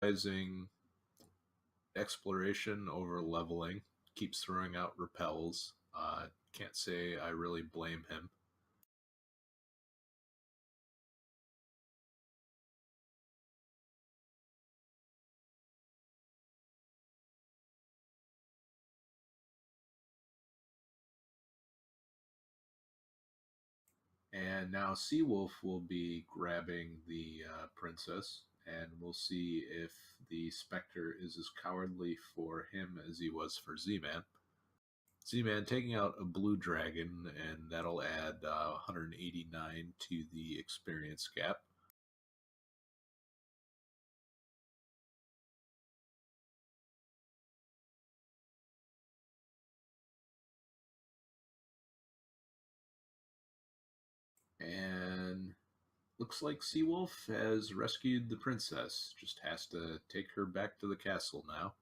prioritizing exploration over leveling, keeps throwing out repels. Can't say I really blame him. And now Seawolf will be grabbing the princess, and we'll see if the Spectre is as cowardly for him as he was for Z-Man. Z-Man taking out a blue dragon, and that'll add 189 to the experience gap. And looks like Seawolf has rescued the princess. Just has to take her back to the castle now.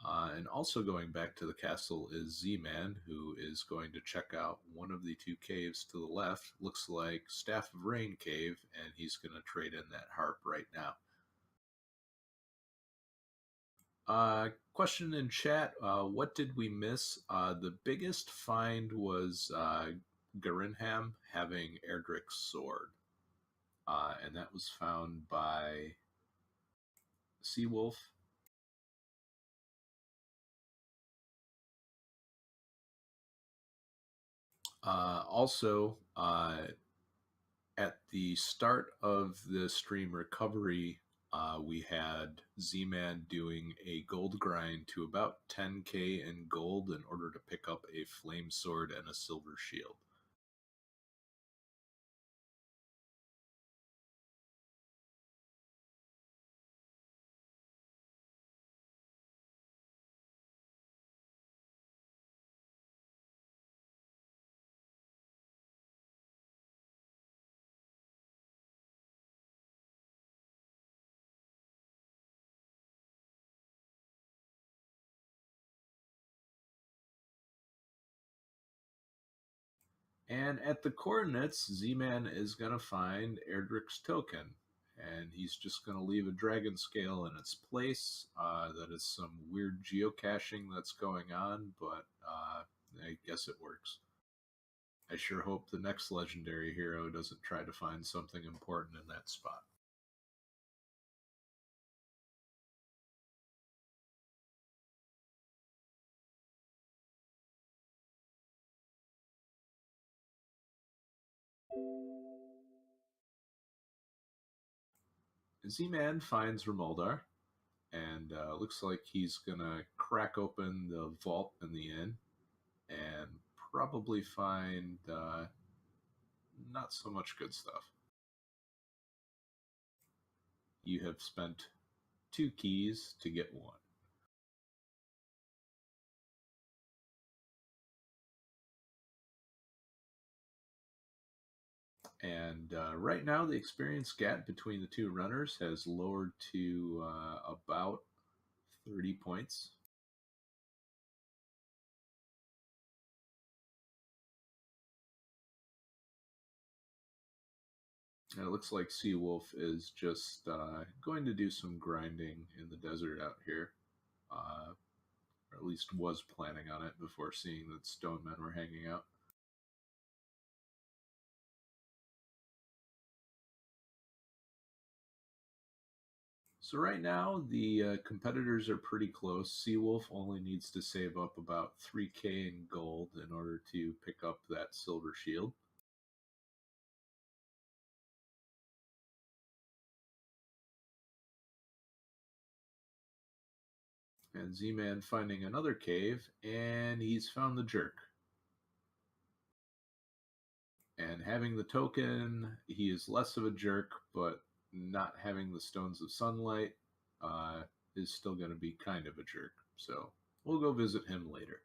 And also going back to the castle is Z-Man, who is going to check out one of the two caves to the left. Looks like Staff of Rain cave, and he's going to trade in that harp right now. Question in chat, what did we miss? The biggest find was Garinham having Erdrick's sword. And that was found by Seawolf. Also, at the start of the stream recovery, we had Z-Man doing a gold grind to about 10k in gold in order to pick up a flame sword and a silver shield. And at the coordinates, Z-Man is going to find Erdrick's token. And he's just going to leave a dragon scale in its place. That is some weird geocaching that's going on, but I guess it works. I sure hope the next legendary hero doesn't try to find something important in that spot. Z-Man finds Remoldar, and looks like he's gonna crack open the vault in the inn and probably find not so much good stuff. You have spent 2 keys to get 1. And right now, the experience gap between the two runners has lowered to about 30 points. And it looks like Seawolf is just going to do some grinding in the desert out here. Or at least was planning on it before seeing that stone men were hanging out. So right now, the competitors are pretty close. Seawolf only needs to save up about 3k in gold in order to pick up that silver shield. And Z-Man finding another cave, and he's found the jerk. And having the token, he is less of a jerk, but not having the Stones of Sunlight is still going to be kind of a jerk. So we'll go visit him later.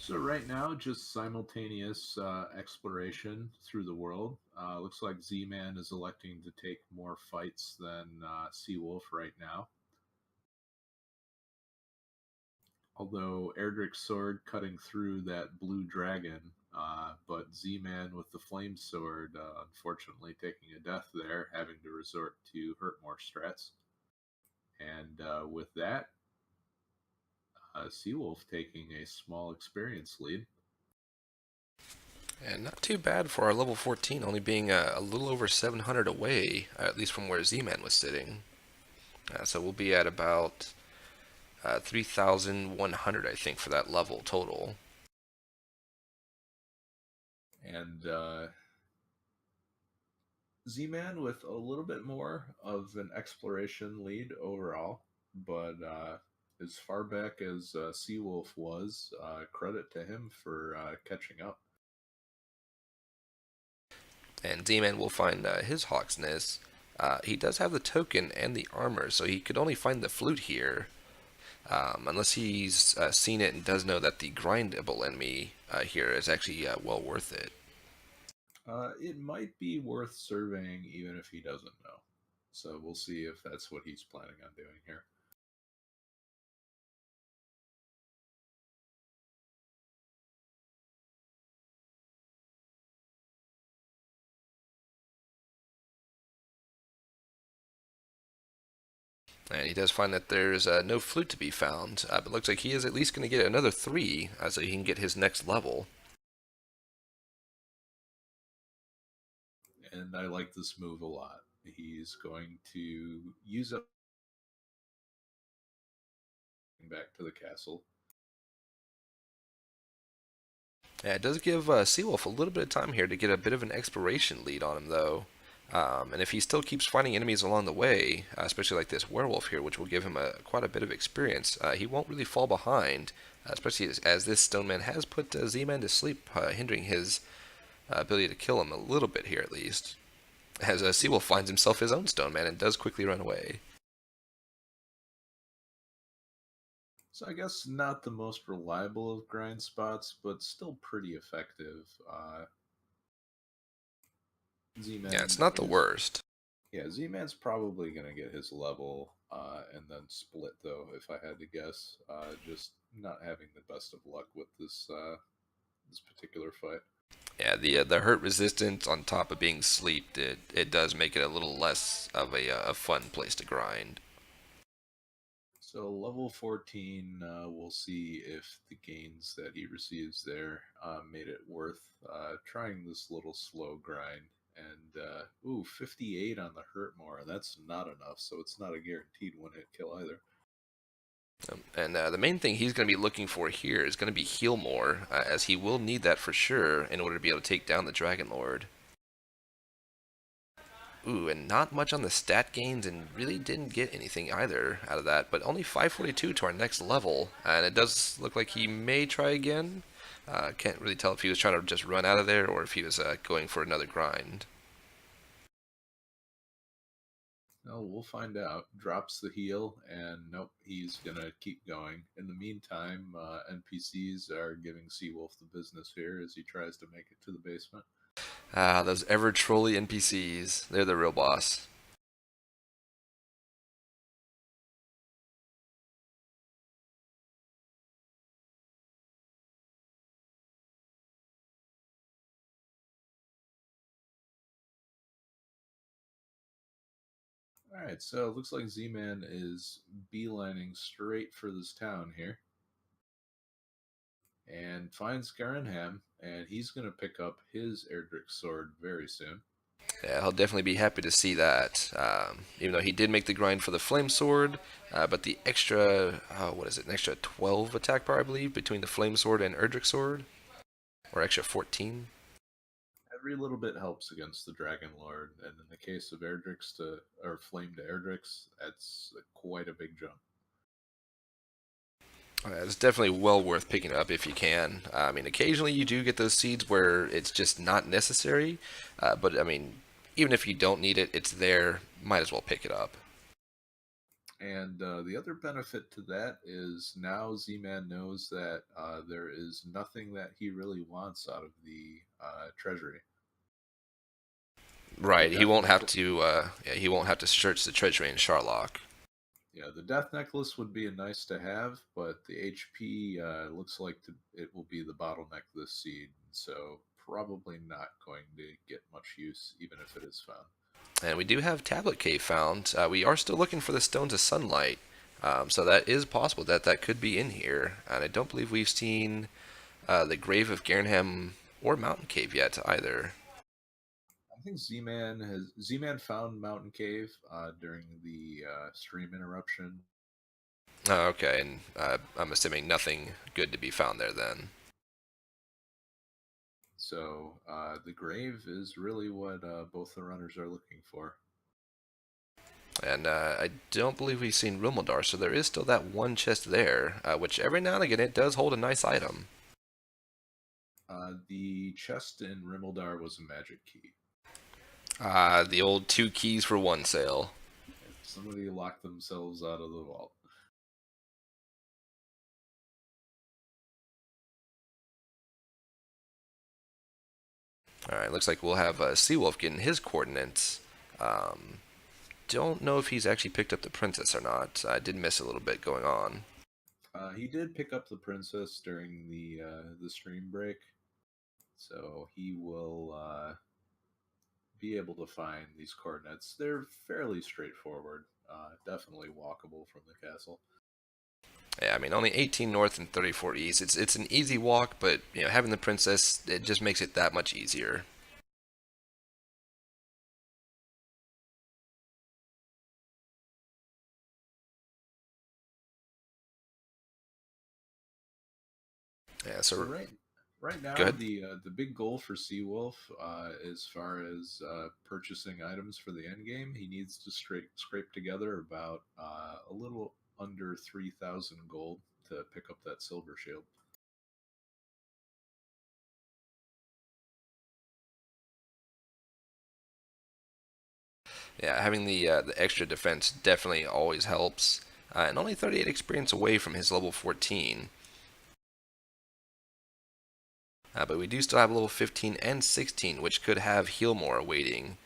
So right now, just simultaneous exploration through the world. Looks like Z-Man is electing to take more fights than Seawolf right now. Although Erdrick's sword cutting through that blue dragon, but Z-Man with the flame sword, unfortunately taking a death there, having to resort to hurt more strats. And with that, Seawolf taking a small experience lead. And not too bad for our level 14, only being a little over 700 away, at least from where Z-Man was sitting. So we'll be at about 3,100, I think, for that level total. And Z-Man with a little bit more of an exploration lead overall, but as far back as Seawolf was, credit to him for catching up. And Z-Man will find his Hawk's Nest. He does have the token and the armor, so he could only find the flute here. Unless he's seen it and does know that the grindable enemy here is actually well worth it. It might be worth surveying even if he doesn't know. So we'll see if that's what he's planning on doing here. And he does find that there's no flute to be found, but it looks like he is at least going to get another 3 so he can get his next level. And I like this move a lot. He's going to use up back to the castle. Yeah, it does give Seawolf a little bit of time here to get a bit of an exploration lead on him, though. And if he still keeps finding enemies along the way, especially like this werewolf here, which will give him quite a bit of experience, he won't really fall behind, especially as this Stone Man has put Z-Man to sleep, hindering his ability to kill him a little bit here at least. As Seawolf finds himself his own Stone Man and does quickly run away. So I guess not the most reliable of grind spots, but still pretty effective. Yeah, it's Z-Man not the is worst. Yeah, Z-Man's probably gonna get his level and then split though, if I had to guess. Just not having the best of luck with this particular fight. Yeah, the hurt resistance on top of being sleeped, it does make it a little less of a fun place to grind. So level 14, we'll see if the gains that he receives there made it worth trying this little slow grind. And 58 on the hurt more. That's not enough, so it's not a guaranteed one-hit kill either. And the main thing he's going to be looking for here is going to be heal more, as he will need that for sure in order to be able to take down the Dragon Lord. Ooh, and not much on the stat gains, and really didn't get anything either out of that, but only 542 to our next level, and it does look like he may try again. Can't really tell if he was trying to just run out of there or if he was going for another grind. No, we'll find out. Drops the heal, and nope, he's gonna keep going. In the meantime, NPCs are giving Seawolf the business here as he tries to make it to the basement. Those ever trolly NPCs, they're the real boss. All right, so it looks like Z-Man is beelining straight for this town here, and finds Garenham, and he's gonna pick up his Erdrick sword very soon. Yeah, he'll definitely be happy to see that. Even though he did make the grind for the flame sword, but the extra, what is it, an extra 12 attack power, I believe, between the flame sword and Erdrick sword, or extra 14. Every little bit helps against the Dragon Lord, and in the case of Erdrix to or Flame to Erdrix, that's quite a big jump. It's definitely well worth picking up if you can. I mean, occasionally you do get those seeds where it's just not necessary, but I mean, even if you don't need it, it's there. Might as well pick it up. And the other benefit to that is now Z-Man knows that there is nothing that he really wants out of the treasury. The Right. He death won't have necklace, to. Yeah, he won't have to search the treasury in Sharlock. yeah, the death necklace would be a nice to have, but the HP looks like it will be the bottleneck this seed, so probably not going to get much use, even if it is found. And we do have Tablet Cave found. We are still looking for the Stones of Sunlight. So that is possible that that could be in here. And I don't believe we've seen the Grave of Garenham or Mountain Cave yet either. I think Z-Man found Mountain Cave during the stream interruption. Oh, okay, and I'm assuming nothing good to be found there then. So the grave is really what both the runners are looking for. And I don't believe we've seen Rumildar, so there is still that one chest there, which every now and again it does hold a nice item. The chest in Rimildar was a magic key. The old 2 keys for 1 sale. Somebody locked themselves out of the vault. Alright, looks like we'll have Seawolf getting his coordinates. Um, don't know if he's actually picked up the princess or not. I did miss a little bit going on. He did pick up the princess during the stream break, so he will be able to find these coordinates. They're fairly straightforward, definitely walkable from the castle. Yeah, I mean, only 18 north and 34 east. It's an easy walk, but having the princess, it just makes it that much easier. Yeah, So so right go now ahead. the big goal for Seawolf, as far as purchasing items for the end game, he needs to scrape together about a little under 3,000 gold to pick up that silver shield. Yeah, having the extra defense definitely always helps. And only 38 experience away from his level 14. But we do still have level 15 and 16, which could have heal more awaiting.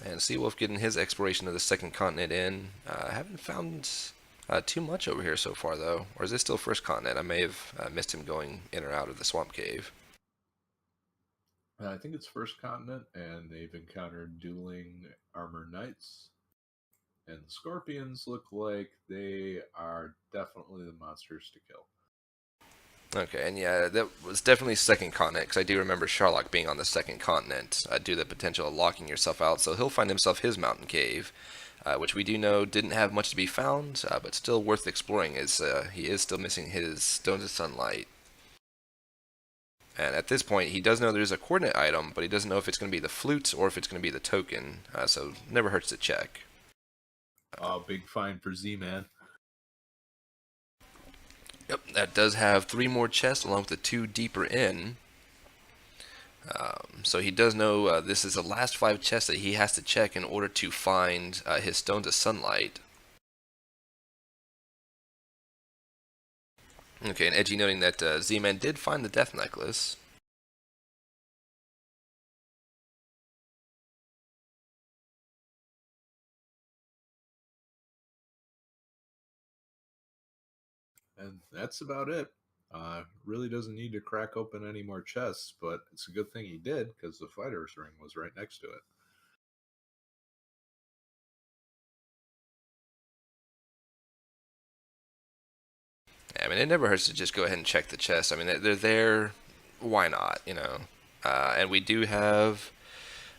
And Seawolf getting his exploration of the second continent in. Haven't found too much over here so far, though. Or is this still first continent? I may have missed him going in or out of the swamp cave. I think it's first continent, and they've encountered dueling armor knights. And the scorpions look like they are definitely the monsters to kill. Okay, and yeah, that was definitely second continent, because I do remember Sharlock being on the second continent due to the potential of locking yourself out, so he'll find himself his mountain cave, which we do know didn't have much to be found, but still worth exploring, as he is still missing his Stones of Sunlight. And at this point, he does know there's a coordinate item, but he doesn't know if it's going to be the flute or if it's going to be the token, so never hurts to check. Oh, big find for Z-Man. Yep, that does have 3 more chests along with the 2 deeper in. So he does know this is the last 5 chests that he has to check in order to find his Stones of Sunlight. Okay, and Edgy noting that Z-Man did find the Death Necklace. And that's about it. Really doesn't need to crack open any more chests, but it's a good thing he did because the fighter's ring was right next to it. I mean, it never hurts to just go ahead and check the chest. I mean, they're there. Why not? And we do have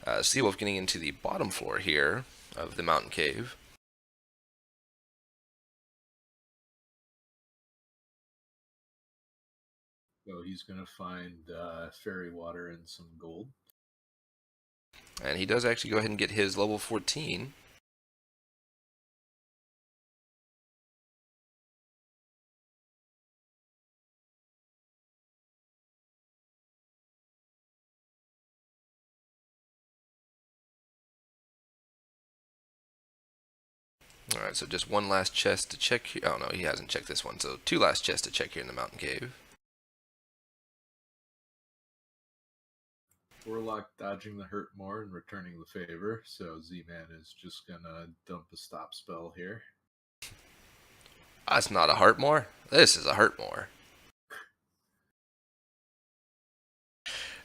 Seawolf getting into the bottom floor here of the mountain cave. So he's going to find fairy water and some gold. And he does actually go ahead and get his level 14. Alright, so just one last chest to check here. Oh no, he hasn't checked this one. So two last chests to check here in the mountain cave. Warlock dodging the hurt more and returning the favor, so Z-Man is just gonna dump a stop spell here. That's not a Heartmore. This is a Heartmore.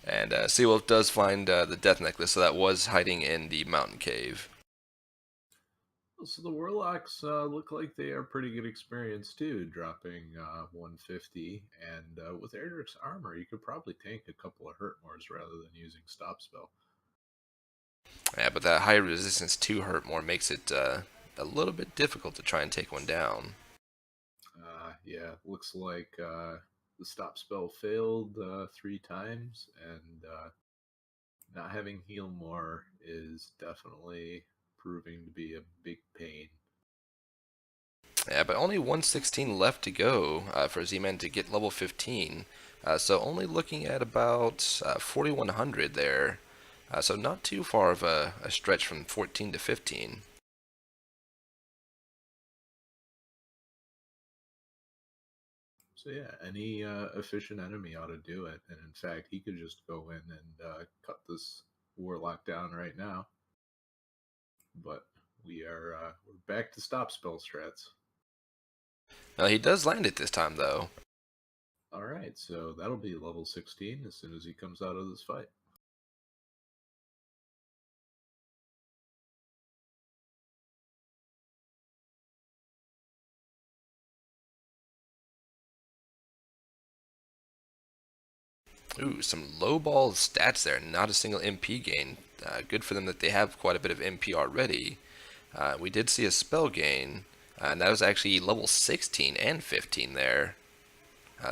And Seawolf does find the Death Necklace, so that was hiding in the mountain cave. So the Warlocks look like they are pretty good experience too, dropping 150. And with Erdrick's armor, you could probably tank a couple of Hurtmores rather than using Stop Spell. Yeah, but that high resistance to Heartmore makes it a little bit difficult to try and take one down. Yeah, looks like the Stop Spell failed 3 times, and not having Heal More is definitely proving to be a big pain. Yeah, but only 116 left to go for Z-Man to get level 15. So only looking at about 4,100 there. So not too far of a stretch from 14 to 15. So yeah, any efficient enemy ought to do it. And in fact, he could just go in and cut this Warlock down right now. But we're back to Stop Spell strats. Now he does land it this time though. All right, so that'll be level 16 as soon as he comes out of this fight. Ooh, some low ball stats there. Not a single MP gain. Good for them that they have quite a bit of MP already. We did see a spell gain, and that was actually level 16 and 15 there.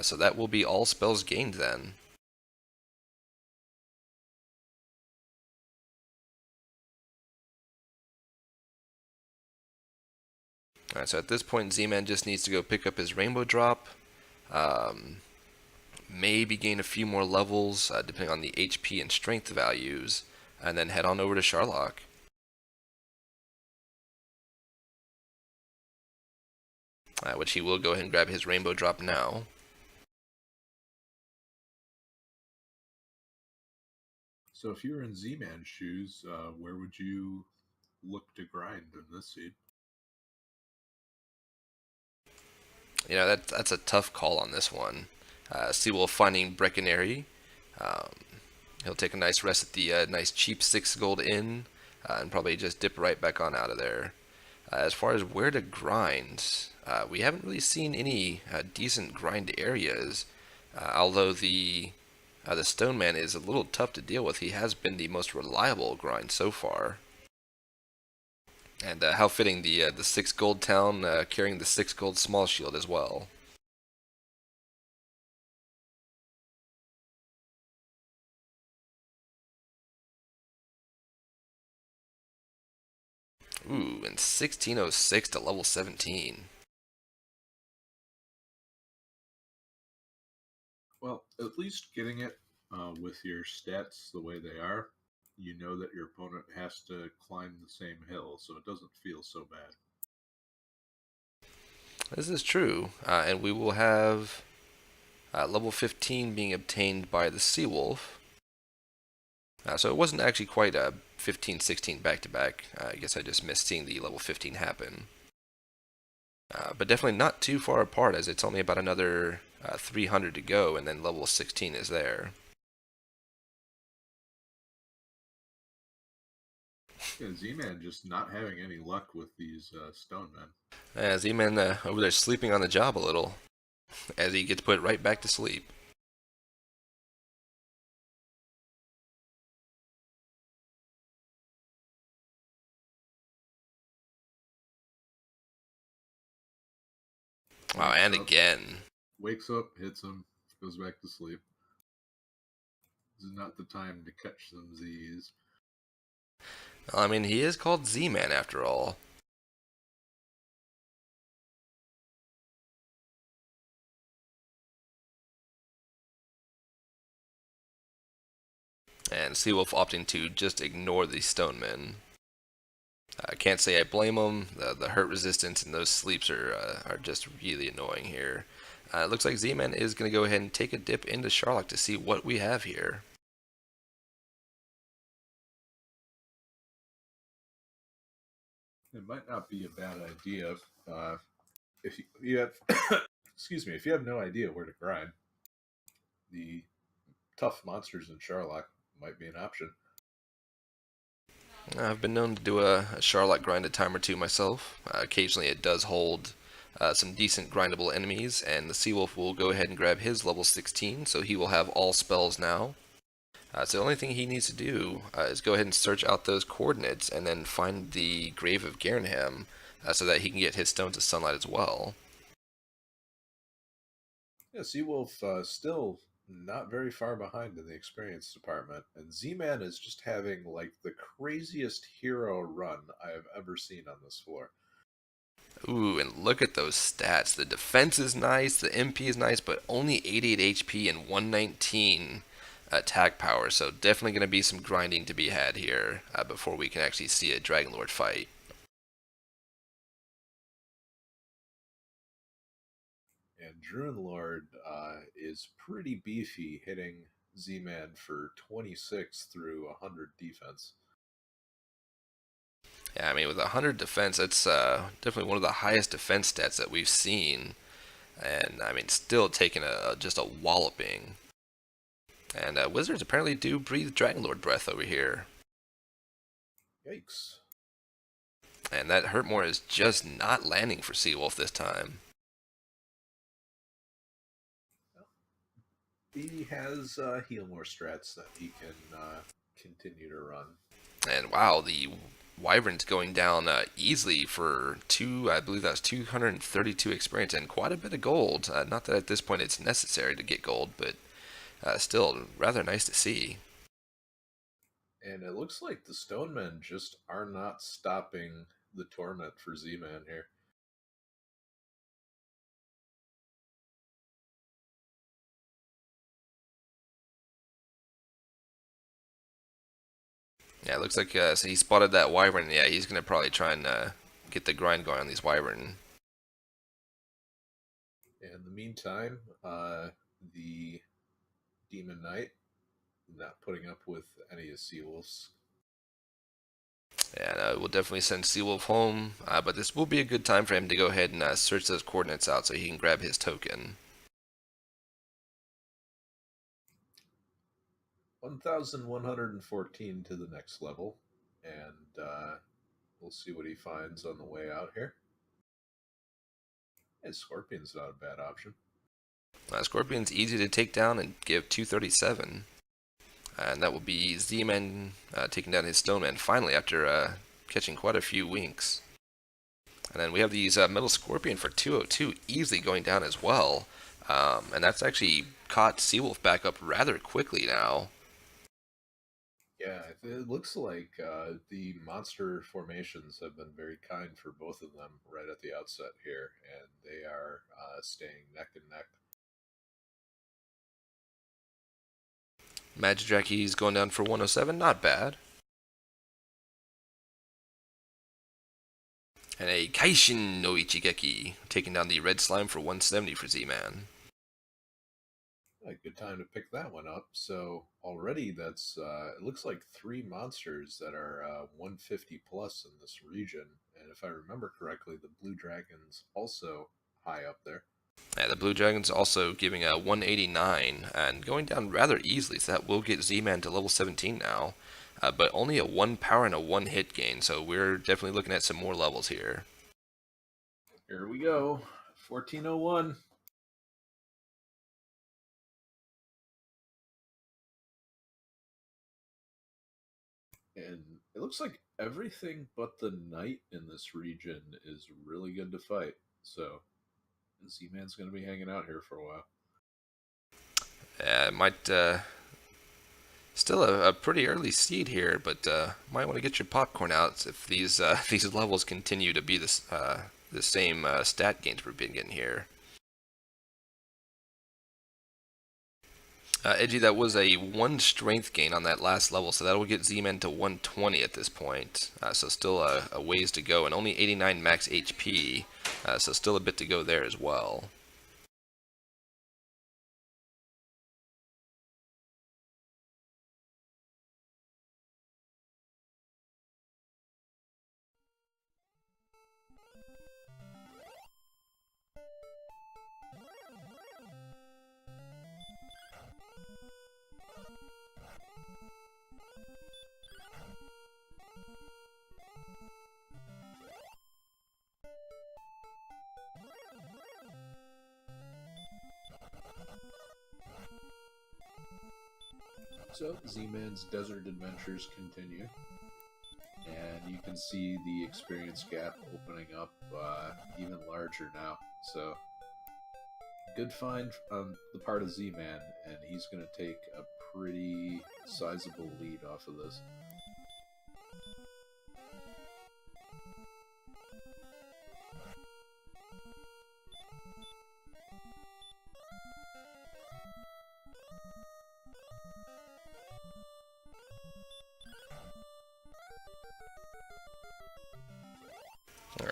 So that will be all spells gained then. Alright, so at this point, Z-Man just needs to go pick up his Rainbow Drop. Maybe gain a few more levels, depending on the HP and strength values, and then head on over to Sharlock. Which he will go ahead and grab his Rainbow Drop now. So if you were in Z-Man's shoes, where would you look to grind in this seed? You know, that's a tough call on this one. Seawolf finding Breckenary. He'll take a nice rest at the nice cheap 6 gold inn, and probably just dip right back on out of there. As far as where to grind, we haven't really seen any decent grind areas, although the Stone Man is a little tough to deal with. He has been the most reliable grind so far. And how fitting the 6 gold town carrying the 6 gold small shield as well. Ooh, and 1606 to level 17. Well, at least getting it with your stats the way they are, you know that your opponent has to climb the same hill, so it doesn't feel so bad. This is true, and we will have level 15 being obtained by the Seawolf. So it wasn't actually quite a 15-16 back-to-back. I guess I just missed seeing the level 15 happen. But definitely not too far apart, as it's only about another 300 to go, and then level 16 is there. Yeah, Z-Man just not having any luck with these stone men. Z-Man over there sleeping on the job a little, as he gets put right back to sleep. Wow, and again. Wakes up, hits him, goes back to sleep. This is not the time to catch some Z's. I mean, he is called Z-Man after all. And Seawolf opting to just ignore the Stonemen. I can't say I blame him. The hurt resistance and those sleeps are just really annoying here. It looks like Z-Man is going to go ahead and take a dip into Sherlock to see what we have here. It might not be a bad idea if you have, excuse me, if you have no idea where to grind. The tough monsters in Sherlock might be an option. I've been known to do a Sherlock grind a time or two myself. Occasionally it does hold some decent grindable enemies, and the Seawolf will go ahead and grab his level 16, so he will have all spells now. So the only thing he needs to do is go ahead and search out those coordinates and then find the Grave of Garenham so that he can get his Stones of Sunlight as well. Yeah, Seawolf still not very far behind in the experience department, and Z-Man is just having like the craziest hero run I have ever seen on this floor. Ooh, and look at those stats. The defense is nice, the MP is nice, but only 88 HP and 119 attack power, so definitely going to be some grinding to be had here before we can actually see a Dragon Lord fight. And Druin Lord is pretty beefy, hitting Z-Man for 26 through 100 defense. Yeah, I mean, with 100 defense, that's definitely one of the highest defense stats that we've seen. And, I mean, still taking just a walloping. And wizards apparently do breathe Dragon Lord breath over here. Yikes. And that Hurtmore is just not landing for Seawolf this time. He has heal more strats that he can continue to run. And wow, the Wyvern's going down easily for I believe that's 232 experience and quite a bit of gold. Not that at this point it's necessary to get gold, but still rather nice to see. And it looks like the Stonemen just are not stopping the torment for Z-Man here. Yeah, it looks like so he spotted that Wyvern. Yeah, he's going to probably try and get the grind going on these Wyvern. In the meantime, the Demon Knight not putting up with any of Seawolf's. And we'll definitely send Seawolf home, but this will be a good time for him to go ahead and search those coordinates out so he can grab his token. 1,114 to the next level, and we'll see what he finds on the way out here. And Scorpion's not a bad option. Scorpion's easy to take down and give 237. And that will be Z-Man taking down his Stoneman finally after catching quite a few winks. And then we have these Metal Scorpion for 202 easily going down as well. And that's actually caught Seawolf back up rather quickly now. Yeah, it looks like the monster formations have been very kind for both of them right at the outset here, and they are staying neck and neck. Magic Jackie's going down for 107, not bad. And a Kaishin no Ichigeki taking down the Red Slime for 170 for Z-Man. A good time to pick that one up. So already that's it looks like 3 monsters that are 150 plus in this region, and if I remember correctly, the Blue Dragon's also high up there. Yeah, the Blue Dragon's also giving a 189 and going down rather easily, so that will get Z-Man to level 17 now. But only a 1 power and a 1 hit gain, so we're definitely looking at some more levels here. Here we go, 1401. And it looks like everything but the knight in this region is really good to fight. So Z-Man's going to be hanging out here for a while. Yeah, it might still a pretty early seed here, but might want to get your popcorn out if these these levels continue to be the same stat gains we've been getting here. Edgy, that was a 1 strength gain on that last level, so that will get Z-Man to 120 at this point. So still a ways to go, and only 89 max HP, so still a bit to go there as well. So, Z-Man's desert adventures continue, and you can see the experience gap opening up even larger now. So, good find on the part of Z-Man, and he's going to take a pretty sizable lead off of this.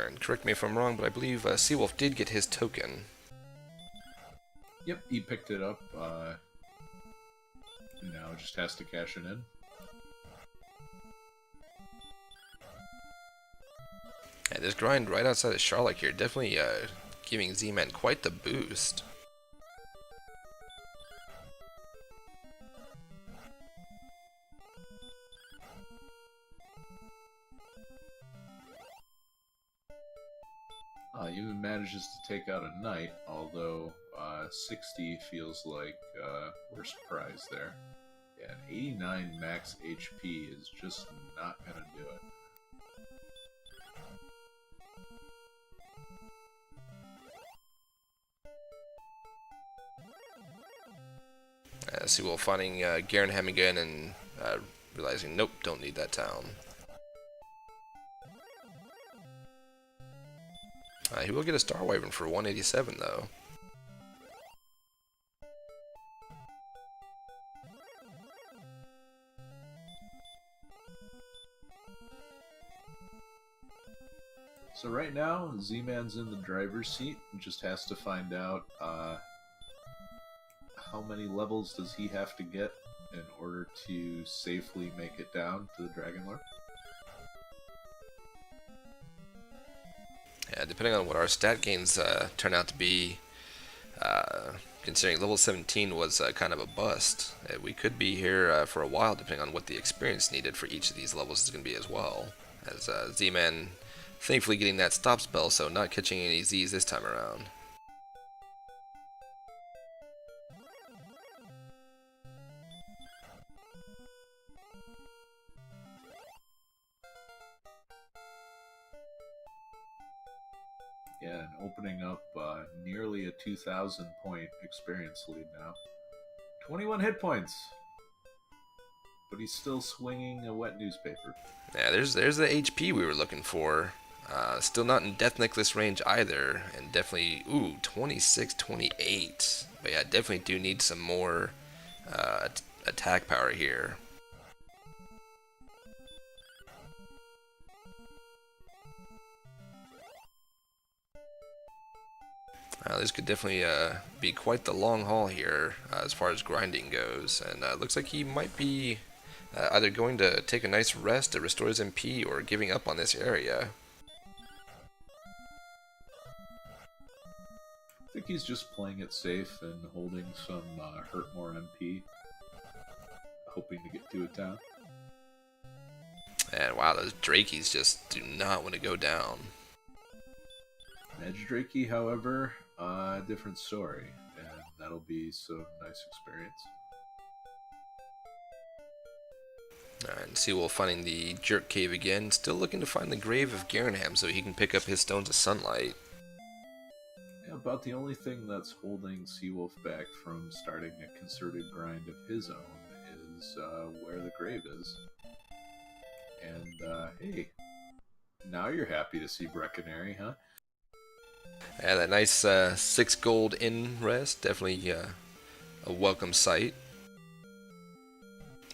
And correct me if I'm wrong, but I believe Seawolf did get his token. Yep, he picked it up. Now just has to cash it in. And this grind right outside of Charlotte here, definitely giving Z-Man quite the boost. Even manages to take out a knight, although 60 feels like we're surprised there. Yeah, an 89 max HP is just not going to do it. Seawolf finding Garenham again and realizing, nope, don't need that town. He will get a Star Wyvern for 187 though. So right now, Z-Man's in the driver's seat and just has to find out how many levels does he have to get in order to safely make it down to the Dragon Lord. Yeah, depending on what our stat gains turn out to be, considering level 17 was kind of a bust, we could be here for a while depending on what the experience needed for each of these levels is going to be as well. As Z-Man thankfully getting that stop spell, so not catching any Z's this time around. Yeah, and opening up nearly a 2,000 point experience lead now. 21 hit points! But he's still swinging a wet newspaper. Yeah, there's the HP we were looking for. Still not in Death Necklace range either, and definitely, 26, 28. But yeah, definitely do need some more attack power here. This could definitely be quite the long haul here as far as grinding goes, and looks like he might be either going to take a nice rest to restore his MP or giving up on this area. I think he's just playing it safe and holding some hurt more MP, hoping to get to a town. And wow, those Drakeys just do not want to go down. Edge Drakey, however, different story, and that'll be some nice experience. And Seawolf finding the Jerk Cave again, still looking to find the grave of Garenham so he can pick up his Stones of Sunlight. Yeah, about the only thing that's holding Seawolf back from starting a concerted grind of his own is where the grave is. And, hey, now you're happy to see Breckenary, huh? Yeah, that nice 6 gold in rest, definitely a welcome sight.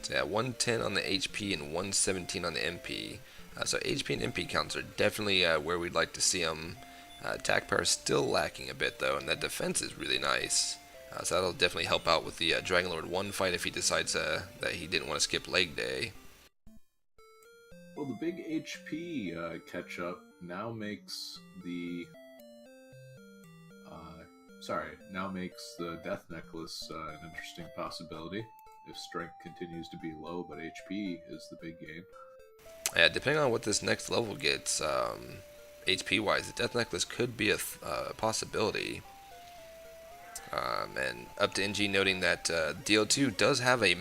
So yeah, 110 on the HP and 117 on the MP. So HP and MP counts are definitely where we'd like to see them. Attack power is still lacking a bit though, and that defense is really nice. So that'll definitely help out with the Dragonlord 1 fight if he decides that he didn't want to skip leg day. Well, the big HP catch up now makes the now makes the Death Necklace an interesting possibility if strength continues to be low, but HP is the big gain. Yeah, depending on what this next level gets, HP wise, the Death Necklace could be a possibility. And up to NG noting that DL2 does have a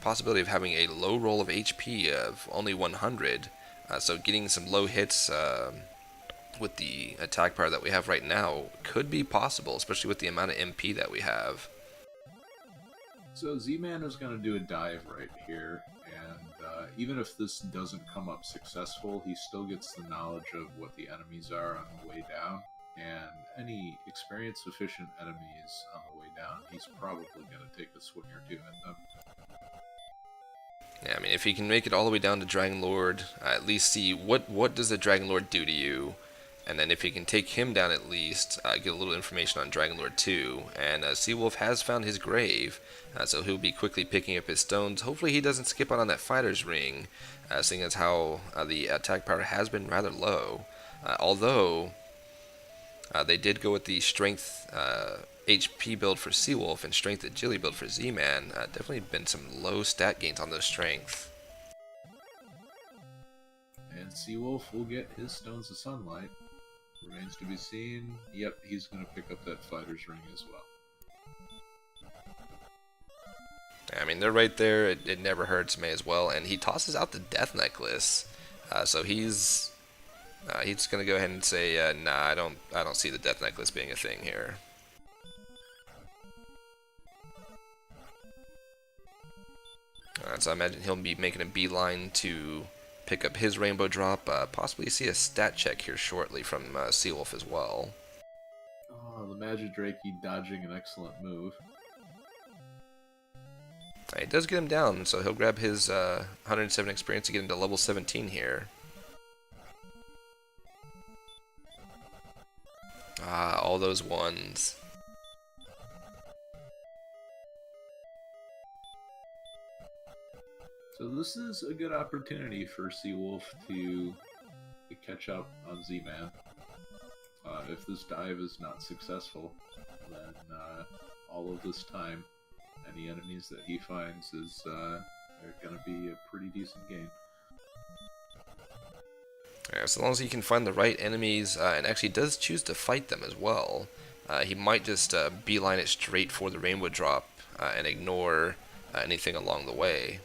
possibility of having a low roll of HP of only 100, so getting some low hits with the attack power that we have right now could be possible, especially with the amount of MP that we have. So Z-Man is going to do a dive right here, and even if this doesn't come up successful, he still gets the knowledge of what the enemies are on the way down, and any experience-efficient enemies on the way down, he's probably going to take a swing or two at them. Yeah, I mean, if he can make it all the way down to Dragonlord, at least see what does the Dragonlord do to you, and then if he can take him down at least, get a little information on Dragonlord 2. And Seawolf has found his grave, so he'll be quickly picking up his stones. Hopefully he doesn't skip out on that fighter's ring, seeing as how the attack power has been rather low. Although they did go with the strength HP build for Seawolf and strength agility build for Z-Man. Definitely been some low stat gains on those strength. And Seawolf will get his Stones of Sunlight. Remains to be seen. Yep, he's going to pick up that fighter's ring as well. I mean, they're right there. It never hurts, may as well. And he tosses out the Death Necklace. So he's going to go ahead and say, nah, I don't see the Death Necklace being a thing here. So I imagine he'll be making a beeline to pick up his Rainbow Drop, possibly see a stat check here shortly from Seawolf as well. Oh, the Magidrake dodging an excellent move. It does get him down, so he'll grab his 107 experience to get into level 17 here. All those ones. So this is a good opportunity for Seawolf to catch up on Z-Man. If this dive is not successful, then all of this time, any enemies that he finds is going to be a pretty decent gain. Yeah, so long as he can find the right enemies, and actually does choose to fight them as well, he might just beeline it straight for the Rainbow Drop and ignore anything along the way.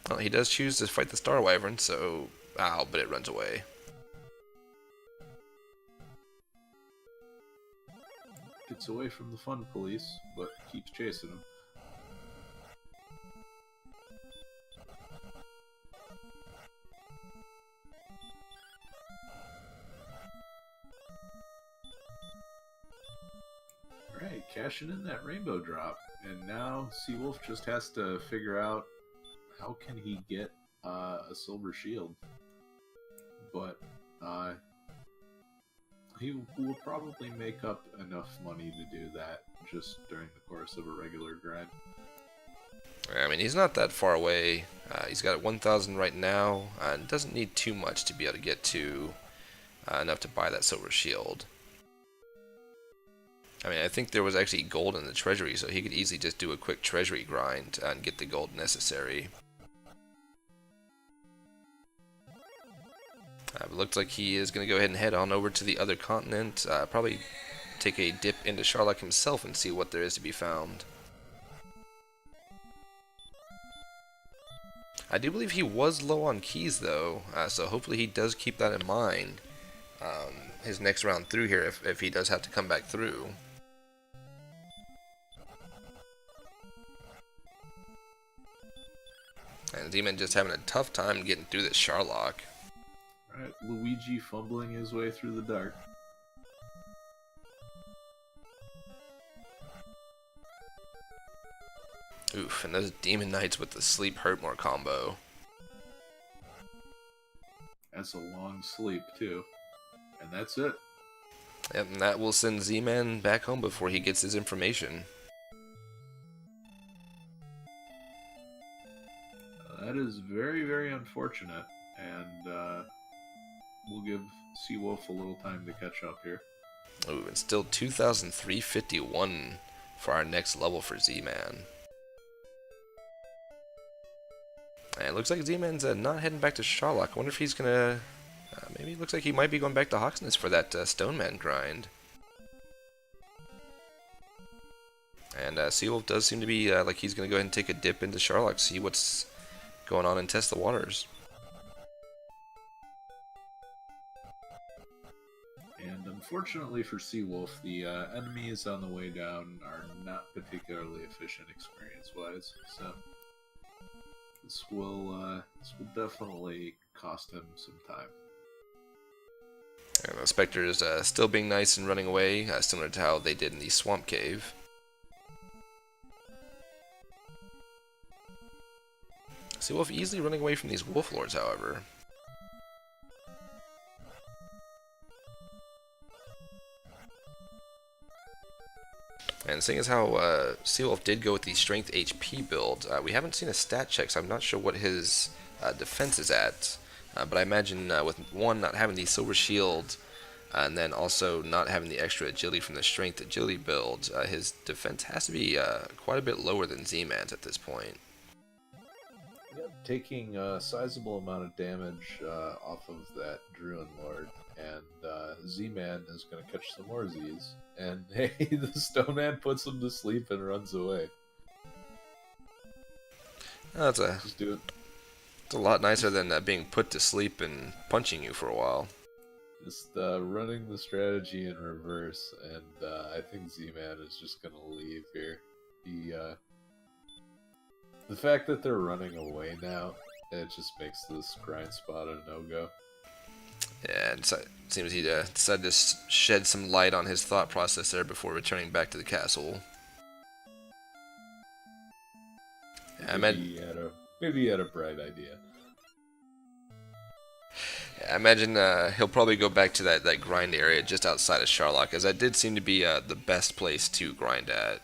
Well, he does choose to fight the Star Wyvern, so but it runs away. Gets away from the fun police, but keeps chasing him. Alright, cashing in that Rainbow Drop, and now Seawolf just has to figure out how can he get a silver shield. But he will probably make up enough money to do that just during the course of a regular grind. I mean, he's not that far away. He's got 1,000 right now, and doesn't need too much to be able to get to enough to buy that silver shield. I mean, I think there was actually gold in the treasury, so he could easily just do a quick treasury grind and get the gold necessary. It looks like he is going to go ahead and head on over to the other continent, probably take a dip into Sharlock himself and see what there is to be found. I do believe he was low on keys though, so hopefully he does keep that in mind his next round through here if he does have to come back through. And Z-Man just having a tough time getting through this Sharlock. Alright, Luigi fumbling his way through the dark. Oof, and those Demon Knights with the Sleep Hurt More combo. That's a long sleep, too. And that's it. Yep, and that will send Z-Man back home before he gets his information. That is very, very unfortunate. And we'll give Seawolf a little time to catch up here. Ooh, and still 2,351 for our next level for Z-Man. And it looks like Z-Man's not heading back to Sharlock. I wonder if he's gonna... maybe it looks like he might be going back to Hawksness for that Stoneman grind. And Seawolf does seem to be like he's gonna go ahead and take a dip into Sharlock, see what's going on and test the waters. And unfortunately for Seawolf, the enemies on the way down are not particularly efficient experience-wise, so this will definitely cost him some time. And the Spectre is still being nice and running away, similar to how they did in the Swamp Cave. Seawolf easily running away from these Wolf Lords, however. And seeing as how Seawolf did go with the Strength HP build, we haven't seen a stat check, so I'm not sure what his defense is at. But I imagine with one, not having the Silver Shield, and then also not having the extra agility from the Strength Agility build, his defense has to be quite a bit lower than Z-Man's at this point. Yep, taking a sizable amount of damage off of that Druid Lord, and Z-Man is going to catch some more Z's. And hey, the Stone Man puts him to sleep and runs away. Just do it. It's a lot nicer than being put to sleep and punching you for a while. Just running the strategy in reverse, and I think Z-Man is just going to leave here. The fact that they're running away now, it just makes this grind spot a no-go. Yeah, and so it seems he decided to shed some light on his thought process there before returning back to the castle. Maybe he had a bright idea. Yeah, I imagine he'll probably go back to that grind area just outside of Sharlock, as that did seem to be the best place to grind at.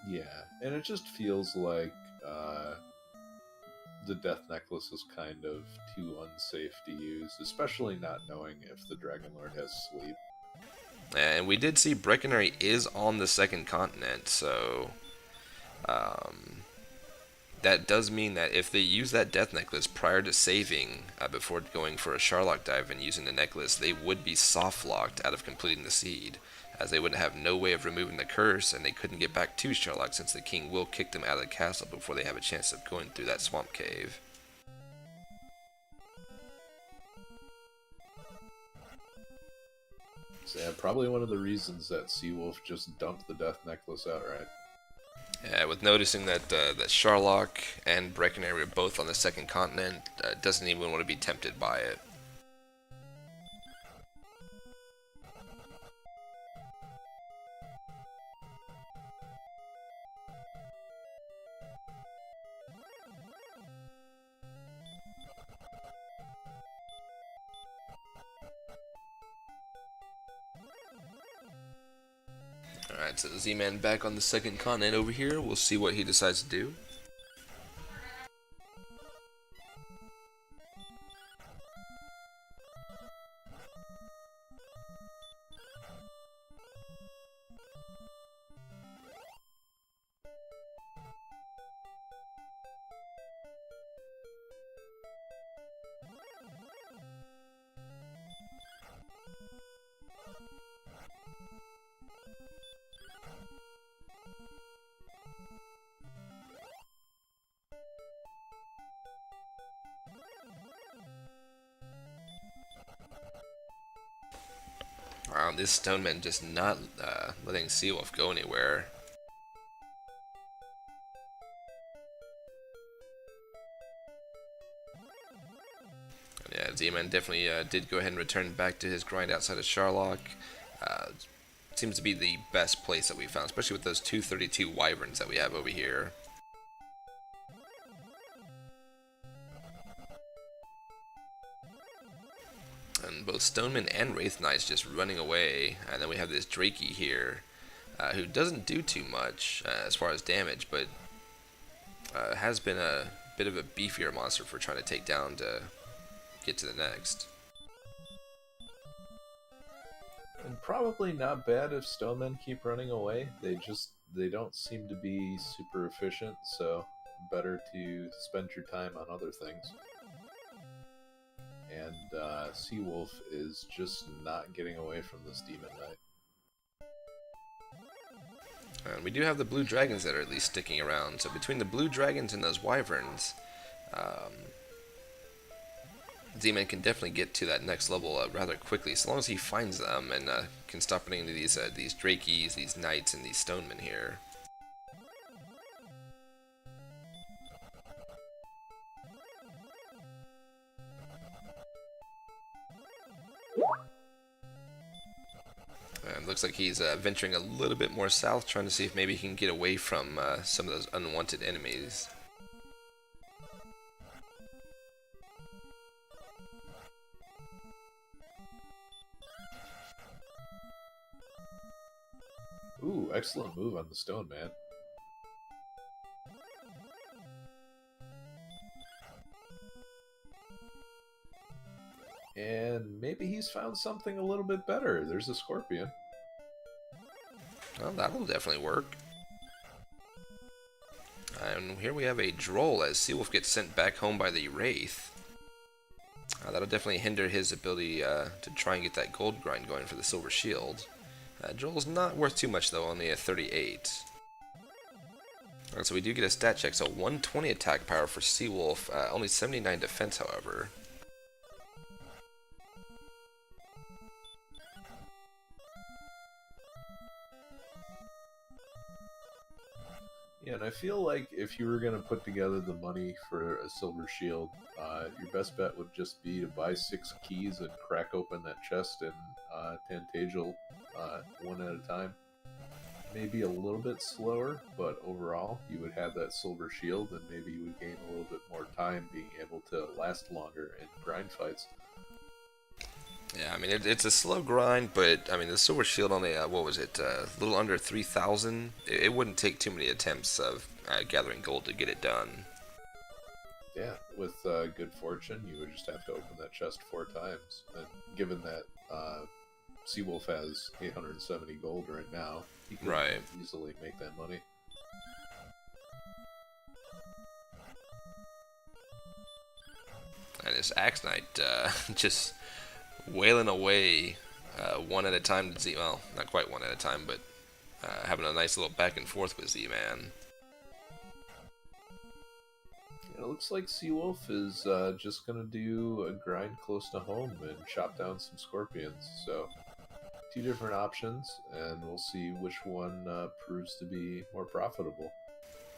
Yeah, and it just feels like the Death Necklace is kind of too unsafe to use, especially not knowing if the Dragon Lord has sleep. And we did see Breckenary is on the second continent, so that does mean that if they use that Death Necklace prior to saving, before going for a Sharlock dive and using the necklace, they would be soft-locked out of completing the seed, as they would have no way of removing the curse, and they couldn't get back to Sharlock since the king will kick them out of the castle before they have a chance of going through that swamp cave. So yeah, probably one of the reasons that Seawolf just dumped the Death Necklace outright. Yeah, with noticing that that Sharlock and Breckenary are both on the second continent, doesn't even want to be tempted by it. Alright, so Z-Man back on the second continent over here. We'll see what he decides to do. Wow, this Stoneman just not letting Seawolf go anywhere. Yeah, Z-Man definitely did go ahead and return back to his grind outside of Sharlock. seems to be the best place that we found, especially with those 232 wyverns that we have over here. And both Stoneman and Wraith Knights just running away, and then we have this Drakey here, who doesn't do too much as far as damage, but has been a bit of a beefier monster for trying to take down to get to the next. And probably not bad if Stonemen keep running away. They don't seem to be super efficient, so better to spend your time on other things. And Seawolf is just not getting away from this Demon Knight. And we do have the blue dragons that are at least sticking around. So between the blue dragons and those wyverns, Z-Man can definitely get to that next level rather quickly, as long as he finds them and can stop running into these Drakeys, these knights, and these stonemen here. Looks like he's venturing a little bit more south, trying to see if maybe he can get away from some of those unwanted enemies. Ooh, excellent move on the stone, man. And maybe he's found something a little bit better. There's a scorpion. Well, that'll definitely work. And here we have a Droll as Seawolf gets sent back home by the Wraith. That'll definitely hinder his ability to try and get that gold grind going for the Silver Shield. Droll's not worth too much though, only a 38. Alright, so we do get a stat check, so 120 attack power for Seawolf, only 79 defense however. Yeah, and I feel like if you were going to put together the money for a Silver Shield, your best bet would just be to buy 6 keys and crack open that chest in Tantagel one at a time. Maybe a little bit slower, but overall you would have that Silver Shield, and maybe you would gain a little bit more time being able to last longer in grind fights. Yeah, I mean, it's a slow grind, but, I mean, the Silver Shield only, what was it, a little under 3,000? It wouldn't take too many attempts of gathering gold to get it done. Yeah, with good fortune, you would just have to open that chest 4 times. And given that Seawolf has 870 gold right now, he can easily make that money. And this Axe Knight just wailing away one at a time to Z. Well, not quite one at a time, but having a nice little back and forth with Z-Man. It looks like Seawolf is just going to do a grind close to home and chop down some scorpions. So, 2 different options, and we'll see which one proves to be more profitable.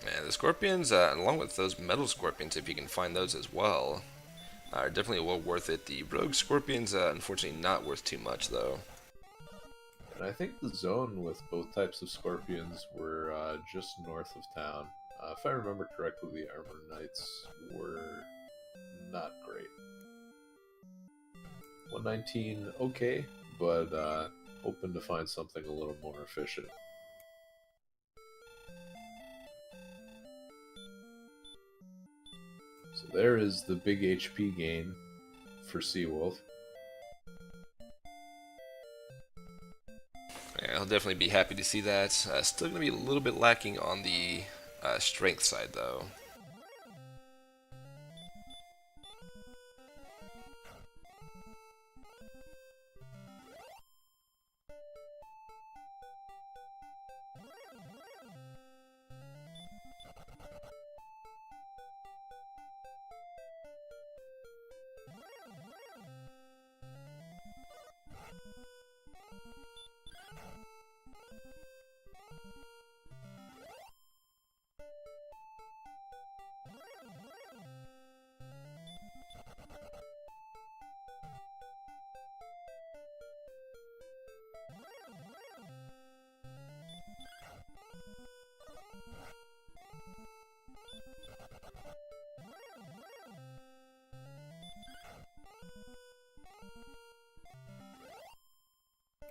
Yeah, the scorpions, along with those metal scorpions, if you can find those as well, are definitely well worth it. The rogue scorpions, unfortunately, not worth too much, though. And I think the zone with both types of scorpions were just north of town. If I remember correctly, the Armor Knights were not great. 119, okay, but hoping to find something a little more efficient. So there is the big HP gain for Seawolf. Yeah, he'll definitely be happy to see that. Still going to be a little bit lacking on the strength side, though.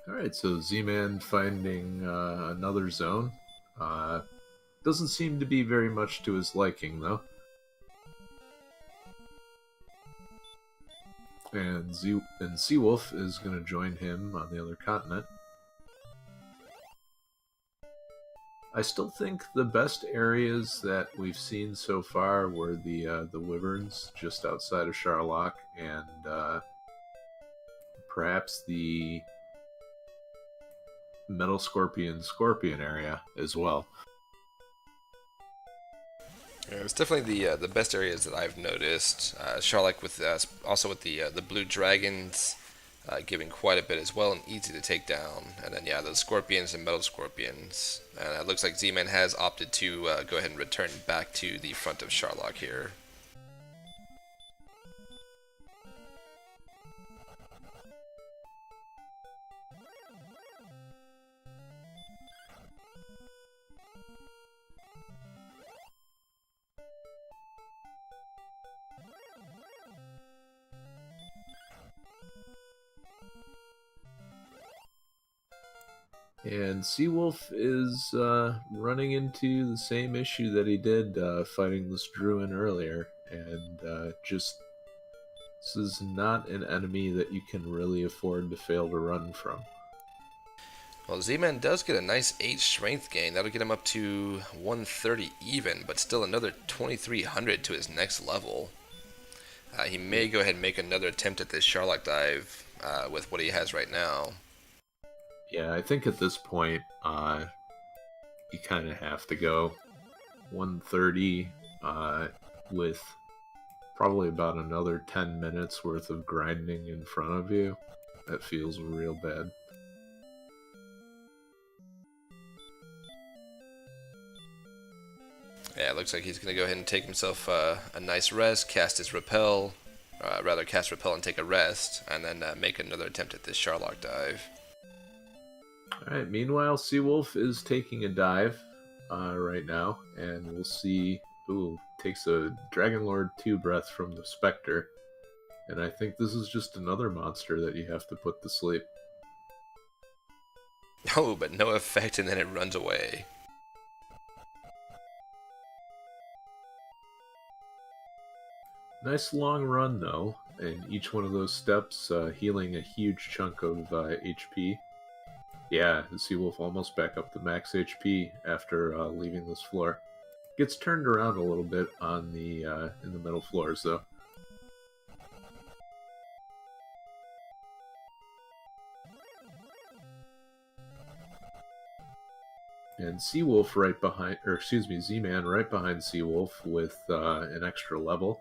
Alright, so Z-Man finding another zone. Doesn't seem to be very much to his liking, though. And Seawolf is going to join him on the other continent. I still think the best areas that we've seen so far were the Wyverns just outside of Charlock, and perhaps the Metal Scorpion area as well. Yeah, it's definitely the best areas that I've noticed. Charlock with also with the blue dragons giving quite a bit as well and easy to take down. And then yeah, those scorpions and metal scorpions. And it looks like Z-Man has opted to go ahead and return back to the front of Charlock here. And Seawolf is running into the same issue that he did fighting this Druin earlier, and just this is not an enemy that you can really afford to fail to run from. Well, Z-Man does get a nice 8 strength gain. That'll get him up to 130 even, but still another 2300 to his next level. He may go ahead and make another attempt at this Charlock dive with what he has right now. Yeah, I think at this point, you kind of have to go 130 with probably about another 10 minutes worth of grinding in front of you. That feels real bad. Yeah, it looks like he's going to go ahead and take himself a nice rest, cast his repel, cast repel and take a rest, and then make another attempt at this Charlock dive. Alright, meanwhile, Seawolf is taking a dive right now, and we'll see. Ooh, takes a Dragon Lord 2 breath from the Spectre. And I think this is just another monster that you have to put to sleep. Oh, but no effect, and then it runs away. Nice long run, though, and each one of those steps healing a huge chunk of HP. Yeah, the Seawolf almost back up to max HP after leaving this floor. Gets turned around a little bit on the in the middle floors, though. And Seawolf right behind, or excuse me, Z-Man right behind Seawolf with an extra level.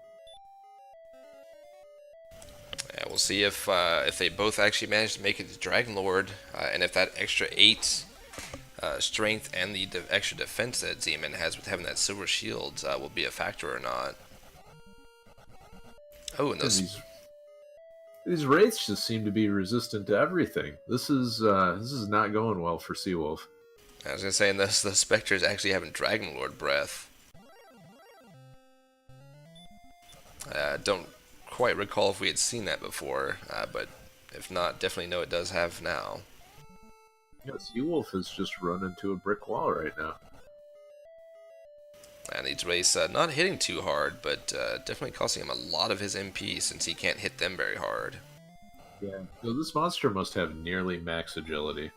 Yeah, we'll see if they both actually manage to make it to Dragon Lord, and if that extra 8 strength and the extra defense that Z-Man has with having that silver shield will be a factor or not. Oh, and those these wraiths just seem to be resistant to everything. This is not going well for Seawolf. I was gonna say, and the specters actually having Dragon Lord breath. Don't quite recall if we had seen that before, but if not, definitely know it does have now. Yeah, Seawolf has just run into a brick wall right now. And these wraiths not hitting too hard, but definitely costing him a lot of his MP since he can't hit them very hard. Yeah. So this monster must have nearly max agility.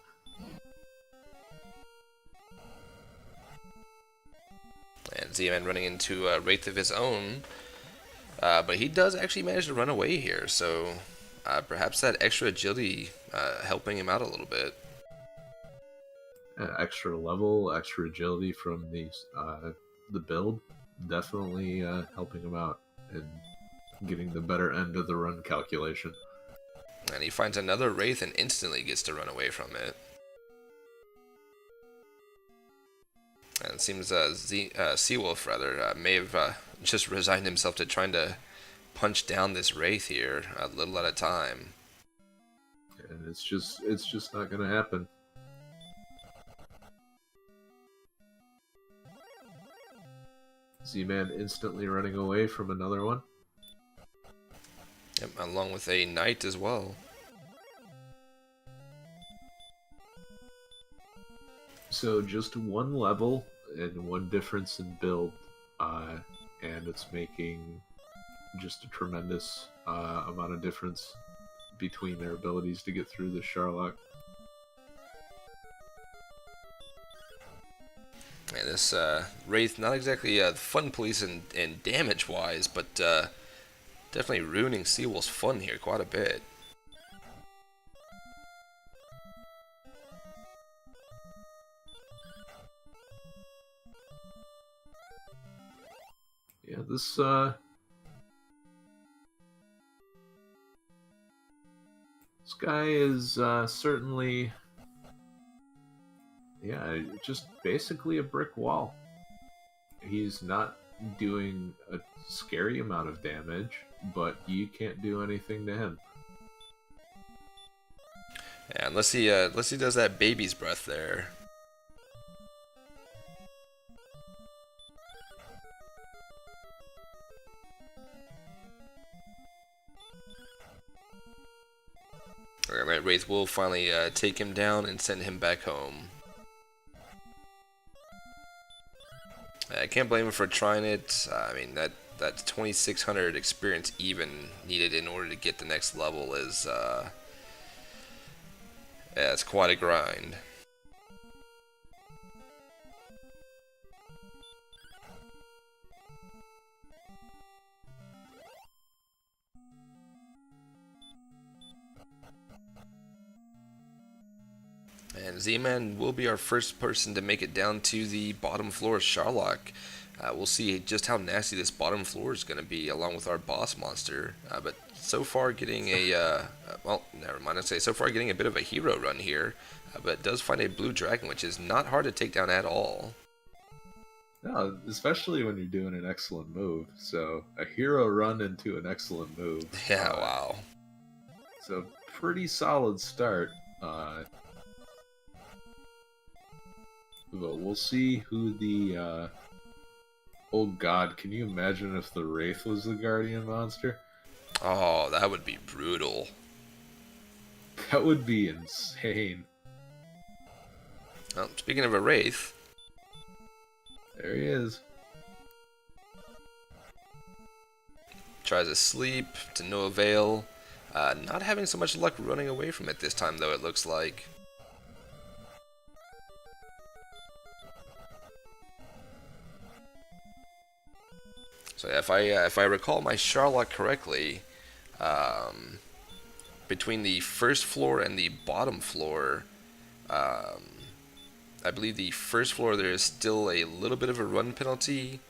And Z-Man running into a wraith of his own, but he does actually manage to run away here, so perhaps that extra agility helping him out a little bit. Extra level, extra agility from the build, definitely helping him out and getting the better end of the run calculation. And he finds another wraith and instantly gets to run away from it. And it seems Seawolf rather may have just resigned himself to trying to punch down this wraith here a little at a time. And it's just not going to happen. Z-Man instantly running away from another one. Yep, along with a knight as well. So just one level and one difference in build, uh, and it's making just a tremendous amount of difference between their abilities to get through the Sharlock. Yeah, this Wraith, not exactly fun police in damage-wise, but definitely ruining Seawolf's fun here quite a bit. Yeah, this guy is certainly, yeah, just basically a brick wall. He's not doing a scary amount of damage, but you can't do anything to him. Yeah, unless he does that baby's breath there. Alright, Wraith will finally take him down and send him back home. I can't blame him for trying it. I mean, that 2600 experience even needed in order to get the next level is yeah, it's quite a grind. And Z-Man will be our first person to make it down to the bottom floor of Sharlock. We'll see just how nasty this bottom floor is going to be, along with our boss monster. But so far, getting a well, never mind. I'd say so far getting a bit of a hero run here, but it does find a blue dragon, which is not hard to take down at all. No, especially when you're doing an excellent move. So a hero run into an excellent move. Yeah, wow. It's a pretty solid start. But we'll see who the. Oh God! Can you imagine if the Wraith was the guardian monster? Oh, that would be brutal. That would be insane. Well, speaking of a Wraith, there he is. Tries to sleep to no avail. Not having so much luck running away from it this time, though, it looks like. So if I recall my Sharlock correctly, between the first floor and the bottom floor, I believe the first floor there is still a little bit of a run penalty,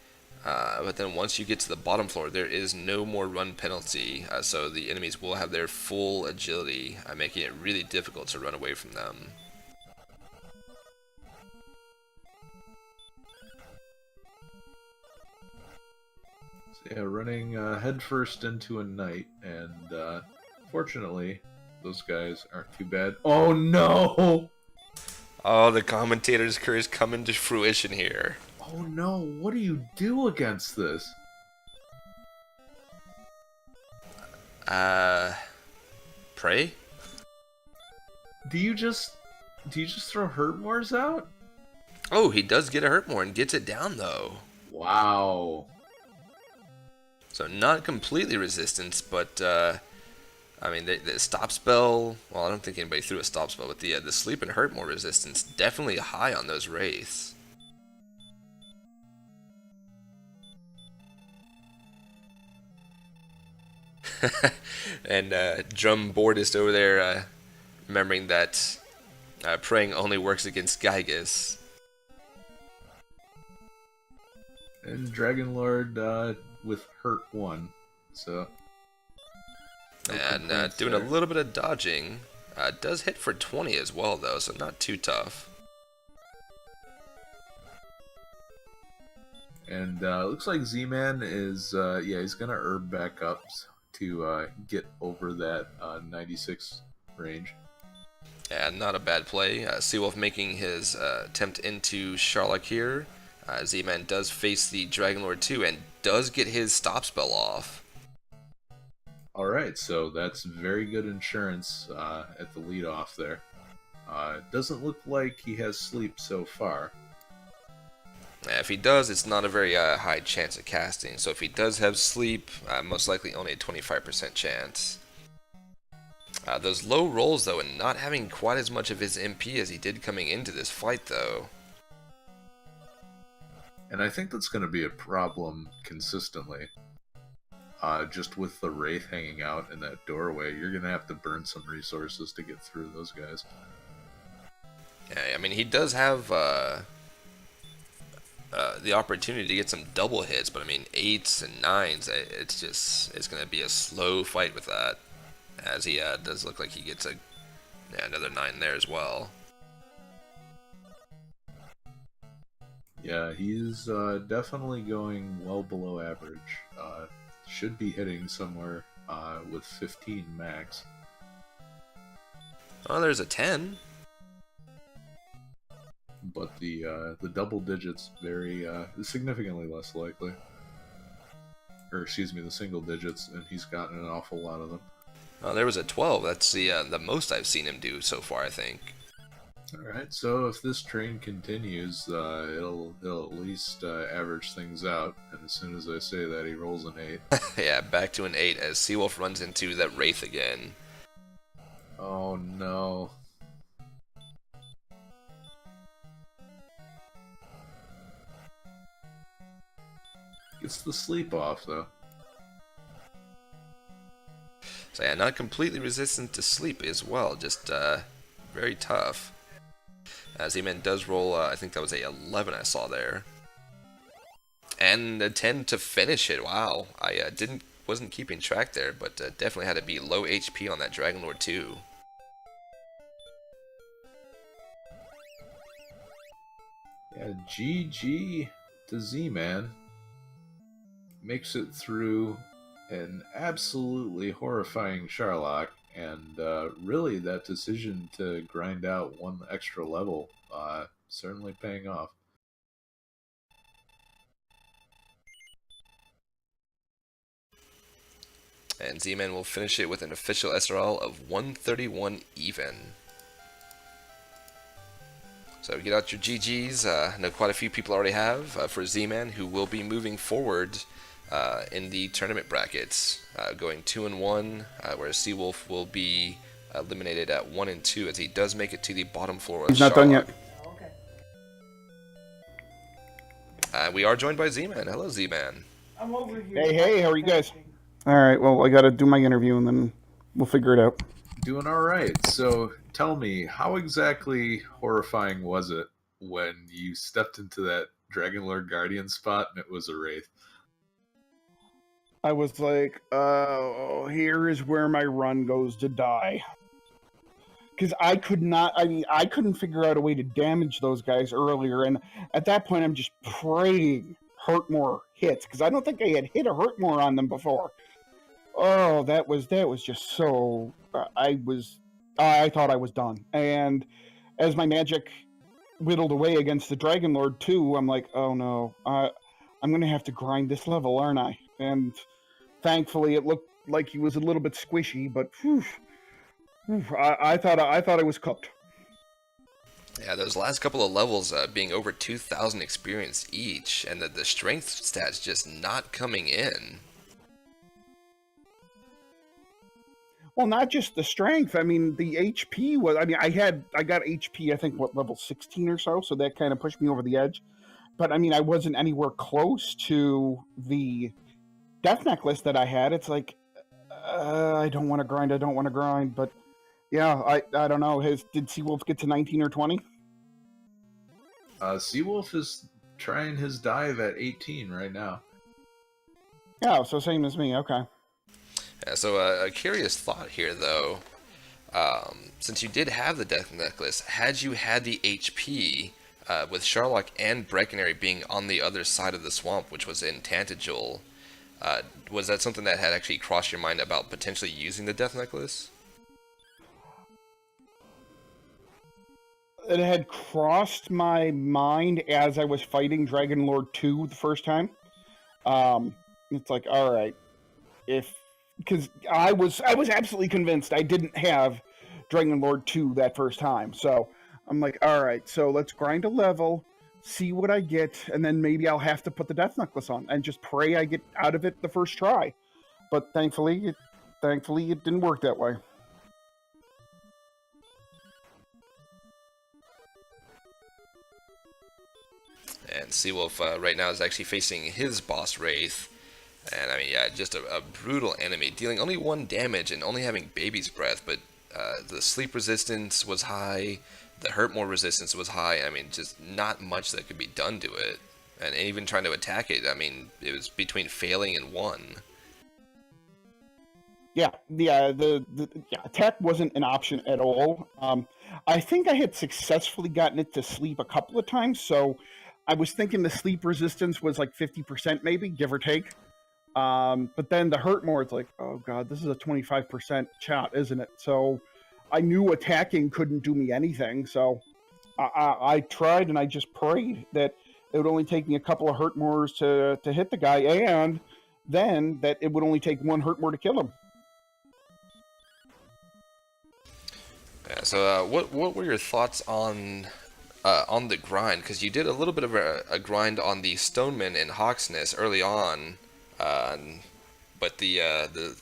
but then once you get to the bottom floor, there is no more run penalty. So the enemies will have their full agility, making it really difficult to run away from them. Yeah, running headfirst into a knight, and fortunately, those guys aren't too bad. Oh no! Oh, the commentator's curse coming to fruition here. Oh no, what do you do against this? Pray? Do you just throw Hurtmores out? Oh, he does get a Hurtmore and gets it down though. Wow. So not completely resistance, but I mean the stop spell. Well, I don't think anybody threw a stop spell, but the sleep and Hurtmore resistance definitely high on those wraiths. And Drum Boardist over there remembering that praying only works against Gygus. And Dragon Lord with Hurt 1, so... No and doing there. a little bit of dodging. Does hit for 20 as well, though, so not too tough. And looks like Z-Man is, yeah, he's going to herb back up to get over that 96 range. And not a bad play. Seawolf making his attempt into Sharlock here. Z-Man does face the Dragon Lord too, and does get his stop spell off. Alright, so that's very good insurance at the lead-off there. It doesn't look like he has sleep so far. If he does, it's not a very high chance of casting. So if he does have sleep, most likely only a 25% chance. Those low rolls, though, and not having quite as much of his MP as he did coming into this fight, though. And I think that's going to be a problem consistently. Just with the Wraith hanging out in that doorway, you're going to have to burn some resources to get through those guys. Yeah, I mean, he does have the opportunity to get some double hits, but I mean, 8s and 9s, it's going to be a slow fight with that. As he does look like he gets another 9 there as well. Yeah, he's definitely going well below average. Should be hitting somewhere with 15 max. Oh, there's a 10. But the double digits very significantly less likely. Or excuse me, the single digits, and he's gotten an awful lot of them. Oh, there was a 12. That's the most I've seen him do so far, I think. Alright, so if this train continues, it'll at least average things out, and as soon as I say that, he rolls an 8. Yeah, back to an 8 as Seawolf runs into that Wraith again. Oh no. Gets the sleep off, though. So yeah, not completely resistant to sleep as well, just very tough. Zman does roll, I think that was a 11 I saw there. And a 10 to finish it, wow. I wasn't keeping track there, but definitely had to be low HP on that Dragon Lord too. Yeah, GG to Z-Man. Makes it through an absolutely horrifying Sharlock, and really that decision to grind out one extra level certainly paying off. And Z-Man will finish it with an official SRL of 131 even. So get out your GGs. I know quite a few people already have for Z-Man, who will be moving forward in the tournament brackets, going 2-1, whereas Seawolf will be eliminated at 1-2 as he does make it to the bottom floor of He's not done yet. We are joined by Z-Man. Hello, Z-Man. I'm over here. Hey, how are you guys? All right, well, I got to do my interview, and then we'll figure it out. Doing all right. So tell me, how exactly horrifying was it when you stepped into that Dragon Lord Guardian spot and it was a Wraith? I was like, oh, here is where my run goes to die. Because I couldn't figure out a way to damage those guys earlier, and at that point, I'm just praying Hurtmore hits, because I don't think I had hit a Hurtmore on them before. Oh, that was just so... I thought I was done. And as my magic whittled away against the Dragon Lord 2, I'm like, oh no, I'm going to have to grind this level, aren't I? And thankfully, it looked like he was a little bit squishy, but I thought I was cooked. Yeah, those last couple of levels being over 2,000 experience each, and the strength stats just not coming in. Well, not just the strength. I mean, the HP was... I mean, I got HP, I think, level 16 or so that kind of pushed me over the edge. But, I mean, I wasn't anywhere close to the Death Necklace that I had. It's like, I don't want to grind, but... Yeah, I don't know. Did Seawolf get to 19 or 20? Seawolf is trying his dive at 18 right now. Yeah, so same as me. Okay. Yeah, so a curious thought here, though. Since you did have the Death Necklace, had you had the HP, with Sharlock and Breckenary being on the other side of the swamp, which was in Tantagel, was that something that had actually crossed your mind about potentially using the Death Necklace? It had crossed my mind as I was fighting Dragon Lord 2 the first time. It's like, all right, because I was absolutely convinced I didn't have Dragon Lord 2 that first time. So I'm like, all right, so let's grind a level, see what I get, and then maybe I'll have to put the Death Necklace on and just pray I get out of it the first try. But thankfully, it didn't work that way. And Seawolf right now is actually facing his boss Wraith. And I mean, yeah, just a brutal enemy, dealing only 1 damage and only having Baby's Breath, but the sleep resistance was high, the hurt more resistance was high. I mean, just not much that could be done to it. And even trying to attack it, I mean, it was between failing and 1. Yeah, the attack wasn't an option at all. I think I had successfully gotten it to sleep a couple of times, so I was thinking the sleep resistance was like 50% maybe, give or take. But then the hurt more, it's like, oh god, this is a 25% shot, isn't it? So I knew attacking couldn't do me anything, so I tried and I just prayed that it would only take me a couple of hurt mores to hit the guy, and then that it would only take 1 hurt more to kill him. Yeah, so what were your thoughts on the grind? Because you did a little bit of a grind on the Stoneman and Hawksness early on, but the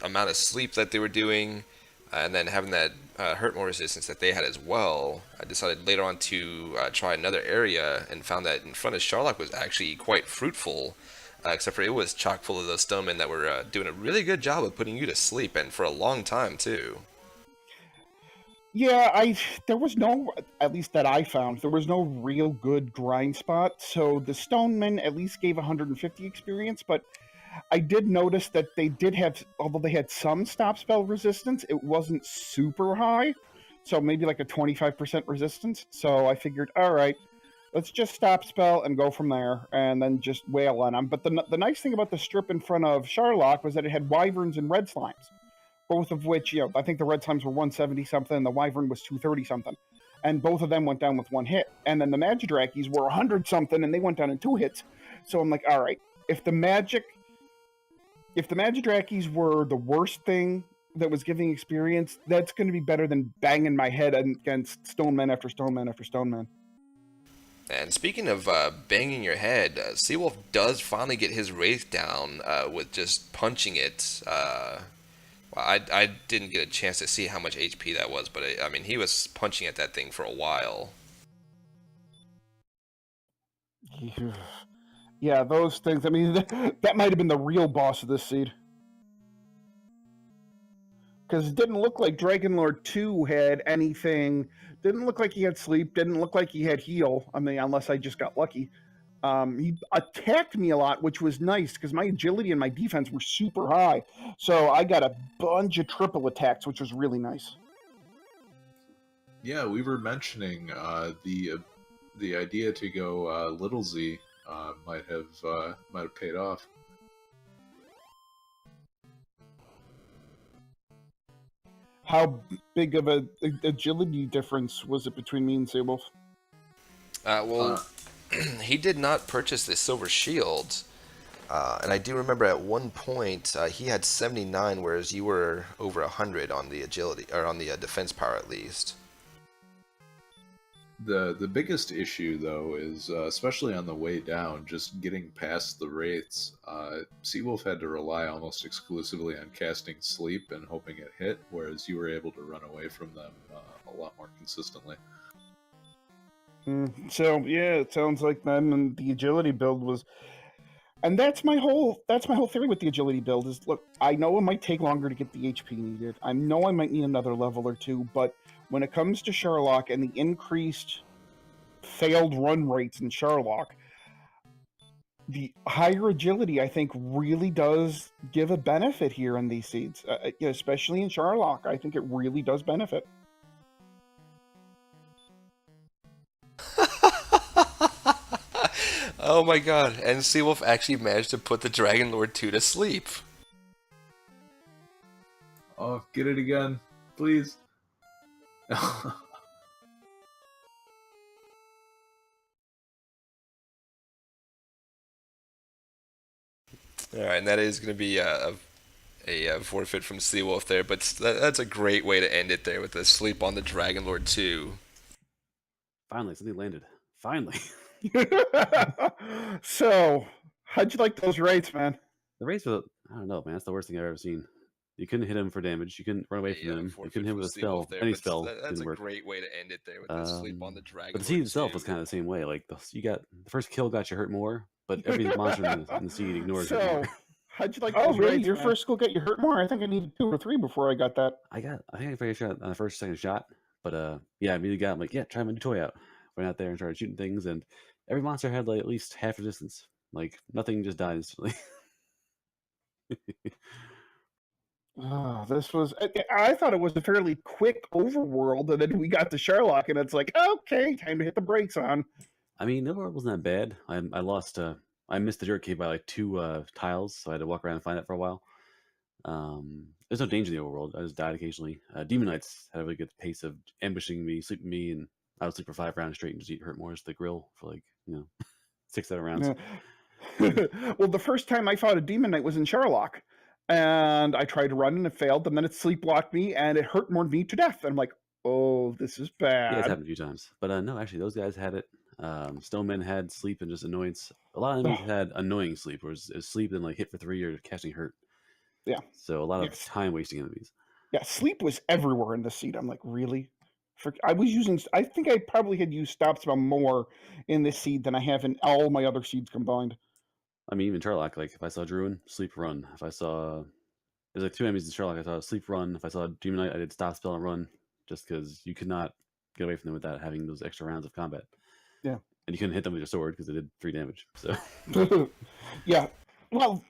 amount of sleep that they were doing, and then having that hurt more resistance that they had as well, I decided later on to try another area and found that in front of Sharlock was actually quite fruitful, except for it was chock full of those Stonemen that were doing a really good job of putting you to sleep, and for a long time too. Yeah, there was no, at least that I found, there was no real good grind spot. So the Stonemen at least gave 150 experience, but I did notice that they did have, although they had some stop spell resistance, it wasn't super high. So maybe like a 25% resistance. So I figured, all right, let's just stop spell and go from there, and then just wail on them. But the nice thing about the strip in front of Sharlock was that it had wyverns and red slimes, both of which, I think the red slimes were 170 something, and the wyvern was 230 something, and both of them went down with 1 hit. And then the Magidrakis were 100 something, and they went down in 2 hits. So I'm like, all right, if the Magidrakis were the worst thing that was giving experience, that's going to be better than banging my head against Stoneman after Stoneman after Stoneman. And speaking of banging your head, Seawolf does finally get his Wraith down with just punching it. I didn't get a chance to see how much HP that was, but I mean, he was punching at that thing for a while. Yeah, those things. I mean, that might have been the real boss of this seed. Because it didn't look like Dragon Lord 2 had anything. Didn't look like he had sleep. Didn't look like he had heal. I mean, unless I just got lucky. He attacked me a lot, which was nice because my agility and my defense were super high. So I got a bunch of triple attacks, which was really nice. Yeah, we were mentioning the idea to go Little Z might have paid off. How big of a agility difference was it between me and Seawolf? He did not purchase the silver shield, and I do remember at one point he had 79, whereas you were over 100 on the agility, or on the defense power at least. The biggest issue, though, is especially on the way down, just getting past the wraiths. Seawolf had to rely almost exclusively on casting sleep and hoping it hit, whereas you were able to run away from them a lot more consistently. So yeah, it sounds like then the agility build was, and that's my whole theory with the agility build is, look, I know it might take longer to get the HP needed. I know I might need another level or 2, but when it comes to Sharlock and the increased failed run rates in Sharlock, the higher agility, I think, really does give a benefit here in these seeds, especially in Sharlock. I think it really does benefit. Oh my god, and Seawolf actually managed to put the Dragon Lord 2 to sleep. Oh, get it again, please. Alright, and that is going to be a forfeit from Seawolf there, but that's a great way to end it there with the sleep on the Dragon Lord 2. Finally, something landed. Finally. So, how'd you like those rates, man? The race was, I don't know, man. That's the worst thing I've ever seen. You couldn't hit him for damage. You couldn't run away from him. You couldn't hit him with a spell. Any spell That's didn't a work. great way to end it there with the sleep on the Dragon But the Lord seed itself 2. was kind of the same way. Like you got the first kill got you hurt more, but every monster in the seed ignores it more. How'd you like those rates, your first skill got you hurt more? I think I needed 2 or 3 before I got that. I think I figured shot on the first second shot, but yeah, I immediately got. I'm like, yeah, try my new toy out. Went out there and started shooting things, and every monster had like at least half resistance. Like nothing just died instantly. Oh, this was. I thought it was a fairly quick overworld, and then we got to Sherlock, and it's like, okay, time to hit the brakes on. I mean, the overworld wasn't that bad. I lost. I missed the dirt cave by like 2 tiles, so I had to walk around and find it for a while. There's no danger in the overworld. I just died occasionally. Demon Knights had a really good pace of ambushing me, sleeping me, and I would sleep for 5 rounds straight and just eat hurt more as the grill for like 6-7 rounds. Well, the first time I fought a Demon Knight was in Sherlock, and I tried to run and it failed, and then it sleepwalked me and it hurt more me to death. And I'm like, oh, this is bad. Yeah, it's happened a few times. But no, actually, those guys had it. Stonemen had sleep and just annoyance. A lot of enemies had annoying sleep, where it's sleep and like hit for 3 or casting hurt. Yeah. So a lot of time wasting enemies. Yeah, sleep was everywhere in the seed. I'm like, really? I was using. I think I probably had used stop spell more in this seed than I have in all my other seeds combined. I mean, even Sherlock, like if I saw Druid, sleep run. If I saw there's like 2 enemies in Sherlock, I saw sleep run. If I saw Demon Knight, I did stop spell and run, just because you could not get away from them without having those extra rounds of combat. Yeah, and you couldn't hit them with your sword because they did 3 damage. So yeah, well,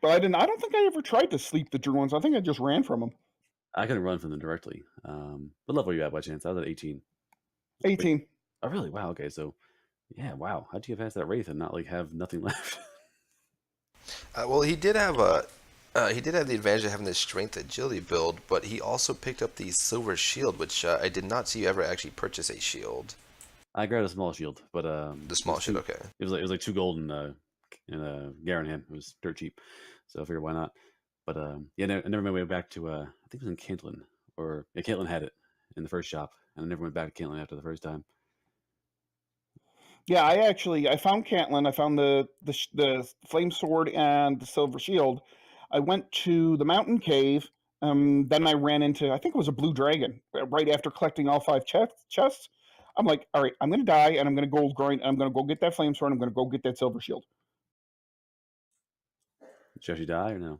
I didn't. I don't think I ever tried to sleep the Druids. I think I just ran from them. I couldn't run from them directly. What level are you at by chance? I was at 18. 18. Wait, oh, really? Wow. Okay, so yeah, wow. How'd you get past that wraith and not like have nothing left? Well, he did have the advantage of having the strength agility build, but he also picked up the silver shield, which I did not see you ever actually purchase a shield. I grabbed a small shield, but the small shield, okay. It was like 2 gold in a Garanham. It was dirt cheap, so I figured why not. But yeah, I never made my way back to I think it was in Caitlin, or yeah, Caitlin had it in the first shop, and I never went back to Caitlin after the first time. Yeah, I found Caitlin. I found the flame sword and the silver shield. I went to the mountain cave. Then I ran into, I think it was a blue dragon right after collecting all 5 chests. I'm like, all right, I'm going to die, and I'm going to gold grind, and I'm going to go get that flame sword, and I'm going to go get that silver shield. Did you actually die or no?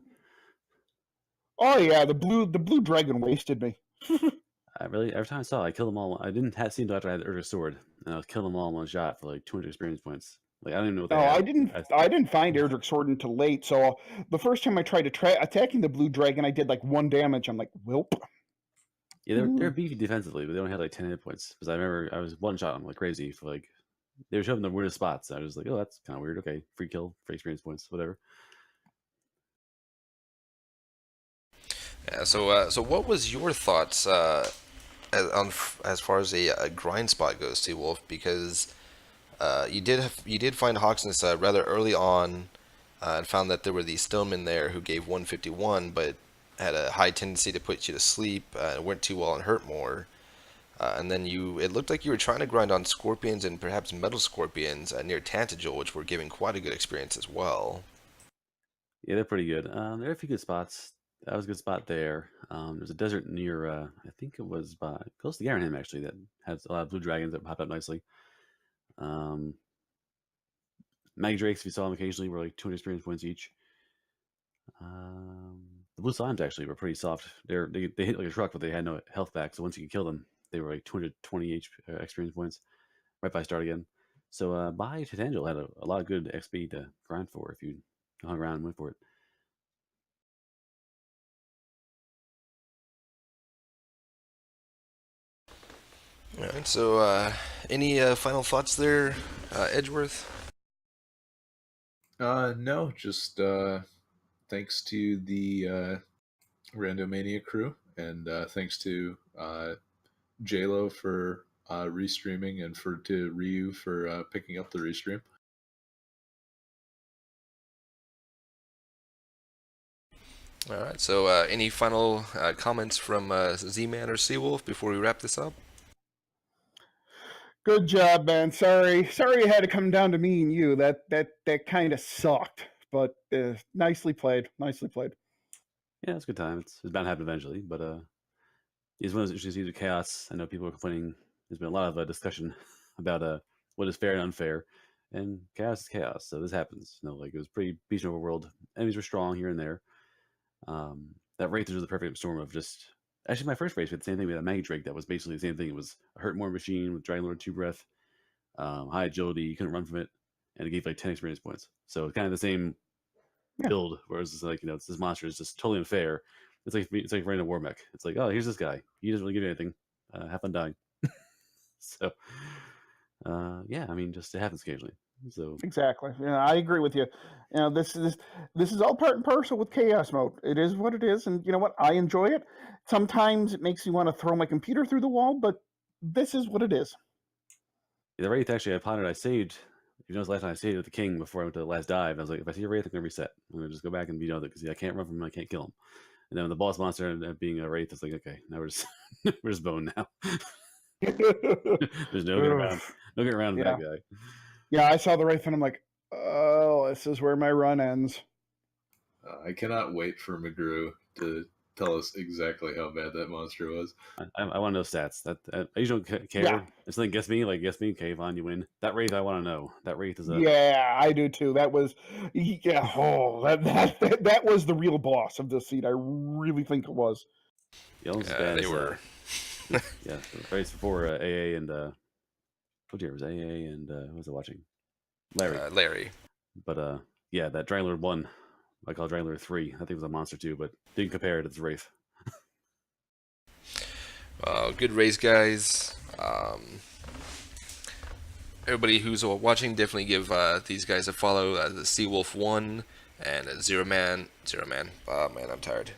Oh yeah, the blue dragon wasted me. Every time I saw it, I killed them all. I didn't see until after I had the Urga sword, and I was killing them all in one shot for like 200 experience points. Like I don't even know what they had. I didn't find Erdrick's sword until late. So the first time I tried attacking the blue dragon, I did like 1 damage. I'm like, welp. Yeah, they're beefy defensively, but they only had like 10 hit points. Because I remember I was one shot them like crazy for like they were shoving the weirdest spots. I was like, oh, that's kind of weird. Okay, free kill, free experience points, whatever. Yeah. So what was your thoughts as far as a grind spot goes, Seawolf? Because you did find Hawksness rather early on, and found that there were these stonemen there who gave 151, but had a high tendency to put you to sleep, weren't too well and hurt more. And then it looked like you were trying to grind on scorpions and perhaps metal scorpions near Tantagel, which were giving quite a good experience as well. Yeah, they're pretty good. There are a few good spots. That was a good spot there. There's a desert near, I think it was close to Garanham actually, that has a lot of blue dragons that pop up nicely. Mag Drakes, if you saw them occasionally, were like 200 experience points each. The blue slimes actually were pretty soft. They hit like a truck, but they had no health back. So once you could kill them, they were like 220 experience points right by start again. So by Titangel had a lot of good XP to grind for if you hung around and went for it. All right. So any final thoughts there, Edgeworth? No, just thanks to the Randomania crew, and thanks to JLo for restreaming, and to Ryu for picking up the restream. All right. So, any final comments from Z-Man or Seawolf before we wrap this up? Good job, man. Sorry it had to come down to me and you. That kind of sucked, but nicely played. Nicely played. Yeah, it's a good time. It's bound to happen eventually, but it's one of those issues of chaos. I know people are complaining. There's been a lot of discussion about what is fair and unfair, and chaos is chaos. So this happens. Like it was pretty decent overworld. Enemies were strong here and there. That Wraith was the perfect storm of just. Actually, my first race we had the same thing. We had a Maggie Drake that was basically the same thing. It was a hurt more machine with Dragon Lord 2 breath, high agility. You couldn't run from it, and it gave like 10 experience points. So kind of the same build. Whereas it's like it's, this monster is just totally unfair. It's like random war mech. It's like, oh, here's this guy. He doesn't really give you anything. Have fun dying. So yeah, I mean, just it happens occasionally. So Exactly. I agree with you. This is all part and parcel with chaos mode. It is what it is, and you know what? I enjoy it. Sometimes it makes me want to throw my computer through the wall, but this is what it is. the Wraith actually, I pondered. I saved. You know, last time I saved with the King before I went to the last dive. I was like, if I see a Wraith, I'm gonna reset. I'm gonna just go back and beat it because I can't run from him. I can't kill him. And then when the boss monster ended up being a Wraith, it's like, okay, now we're just we're just bone now. There's no getting around. No getting around that guy. Yeah, I saw the Wraith and I'm like, oh, this is where my run ends. I cannot wait for McGrew to tell us exactly how bad that monster was. I want to know stats. That I usually don't care. Yeah. If something gets me, okay, fine, you win. That Wraith, I want to know. That Wraith is a Yeah, I do too. That was that was the real boss of this seed. I really think it was. Yeah, They were. Yeah, right before AA and what year was AA and who was I watching? Larry. But yeah, that Dragon Lord 1, I call it Dragon Lord 3. I think it was a monster too, but didn't compare it to the Wraith. Good race, guys. Everybody who's watching, definitely give these guys a follow. The Theseawolf1 and Zero Man. Oh man, I'm tired.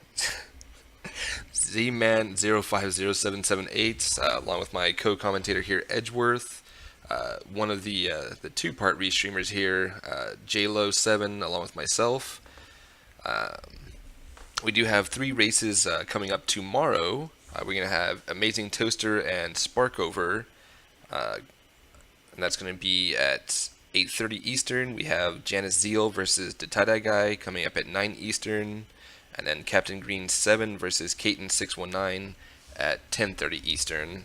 Zman050778, along with my co-commentator here, Edgeworth. One of the two-part restreamers here, JLo7, along with myself. We do have 3 races coming up tomorrow. We're going to have Amazing Toaster and Sparkover, and that's going to be at 8:30 Eastern. We have Janice Zeal versus the Tie-Dye Guy coming up at 9 Eastern, and then Captain Green 7 versus Kaiten 619 at 10:30 Eastern.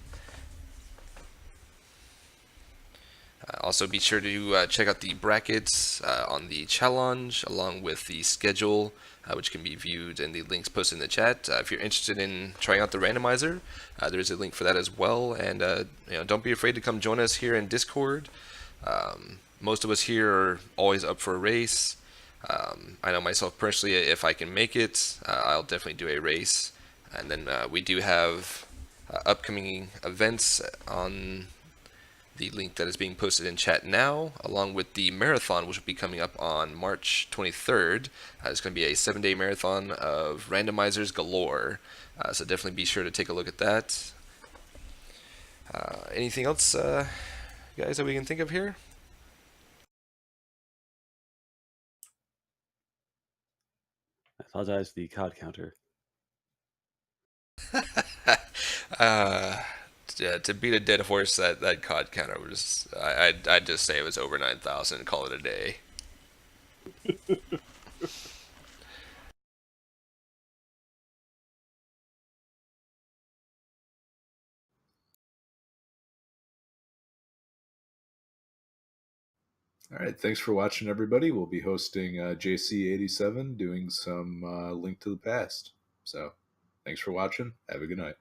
Also, be sure to check out the brackets on the challenge, along with the schedule, which can be viewed in the links posted in the chat. If you're interested in trying out the randomizer, there's a link for that as well. And don't be afraid to come join us here in Discord. Most of us here are always up for a race. I know myself personally, if I can make it, I'll definitely do a race. And then we do have upcoming events on the link that is being posted in chat now, along with the marathon, which will be coming up on March 23rd. It's going to be a 7-day marathon of randomizers galore, so definitely be sure to take a look at that. Anything else, guys, that we can think of here? I apologize for the COD counter. Yeah, to beat a dead horse, that COD counter was, I'd just say it was over 9,000 and call it a day. All right, thanks for watching, everybody. We'll be hosting JC87, doing some Link to the Past. So, thanks for watching. Have a good night.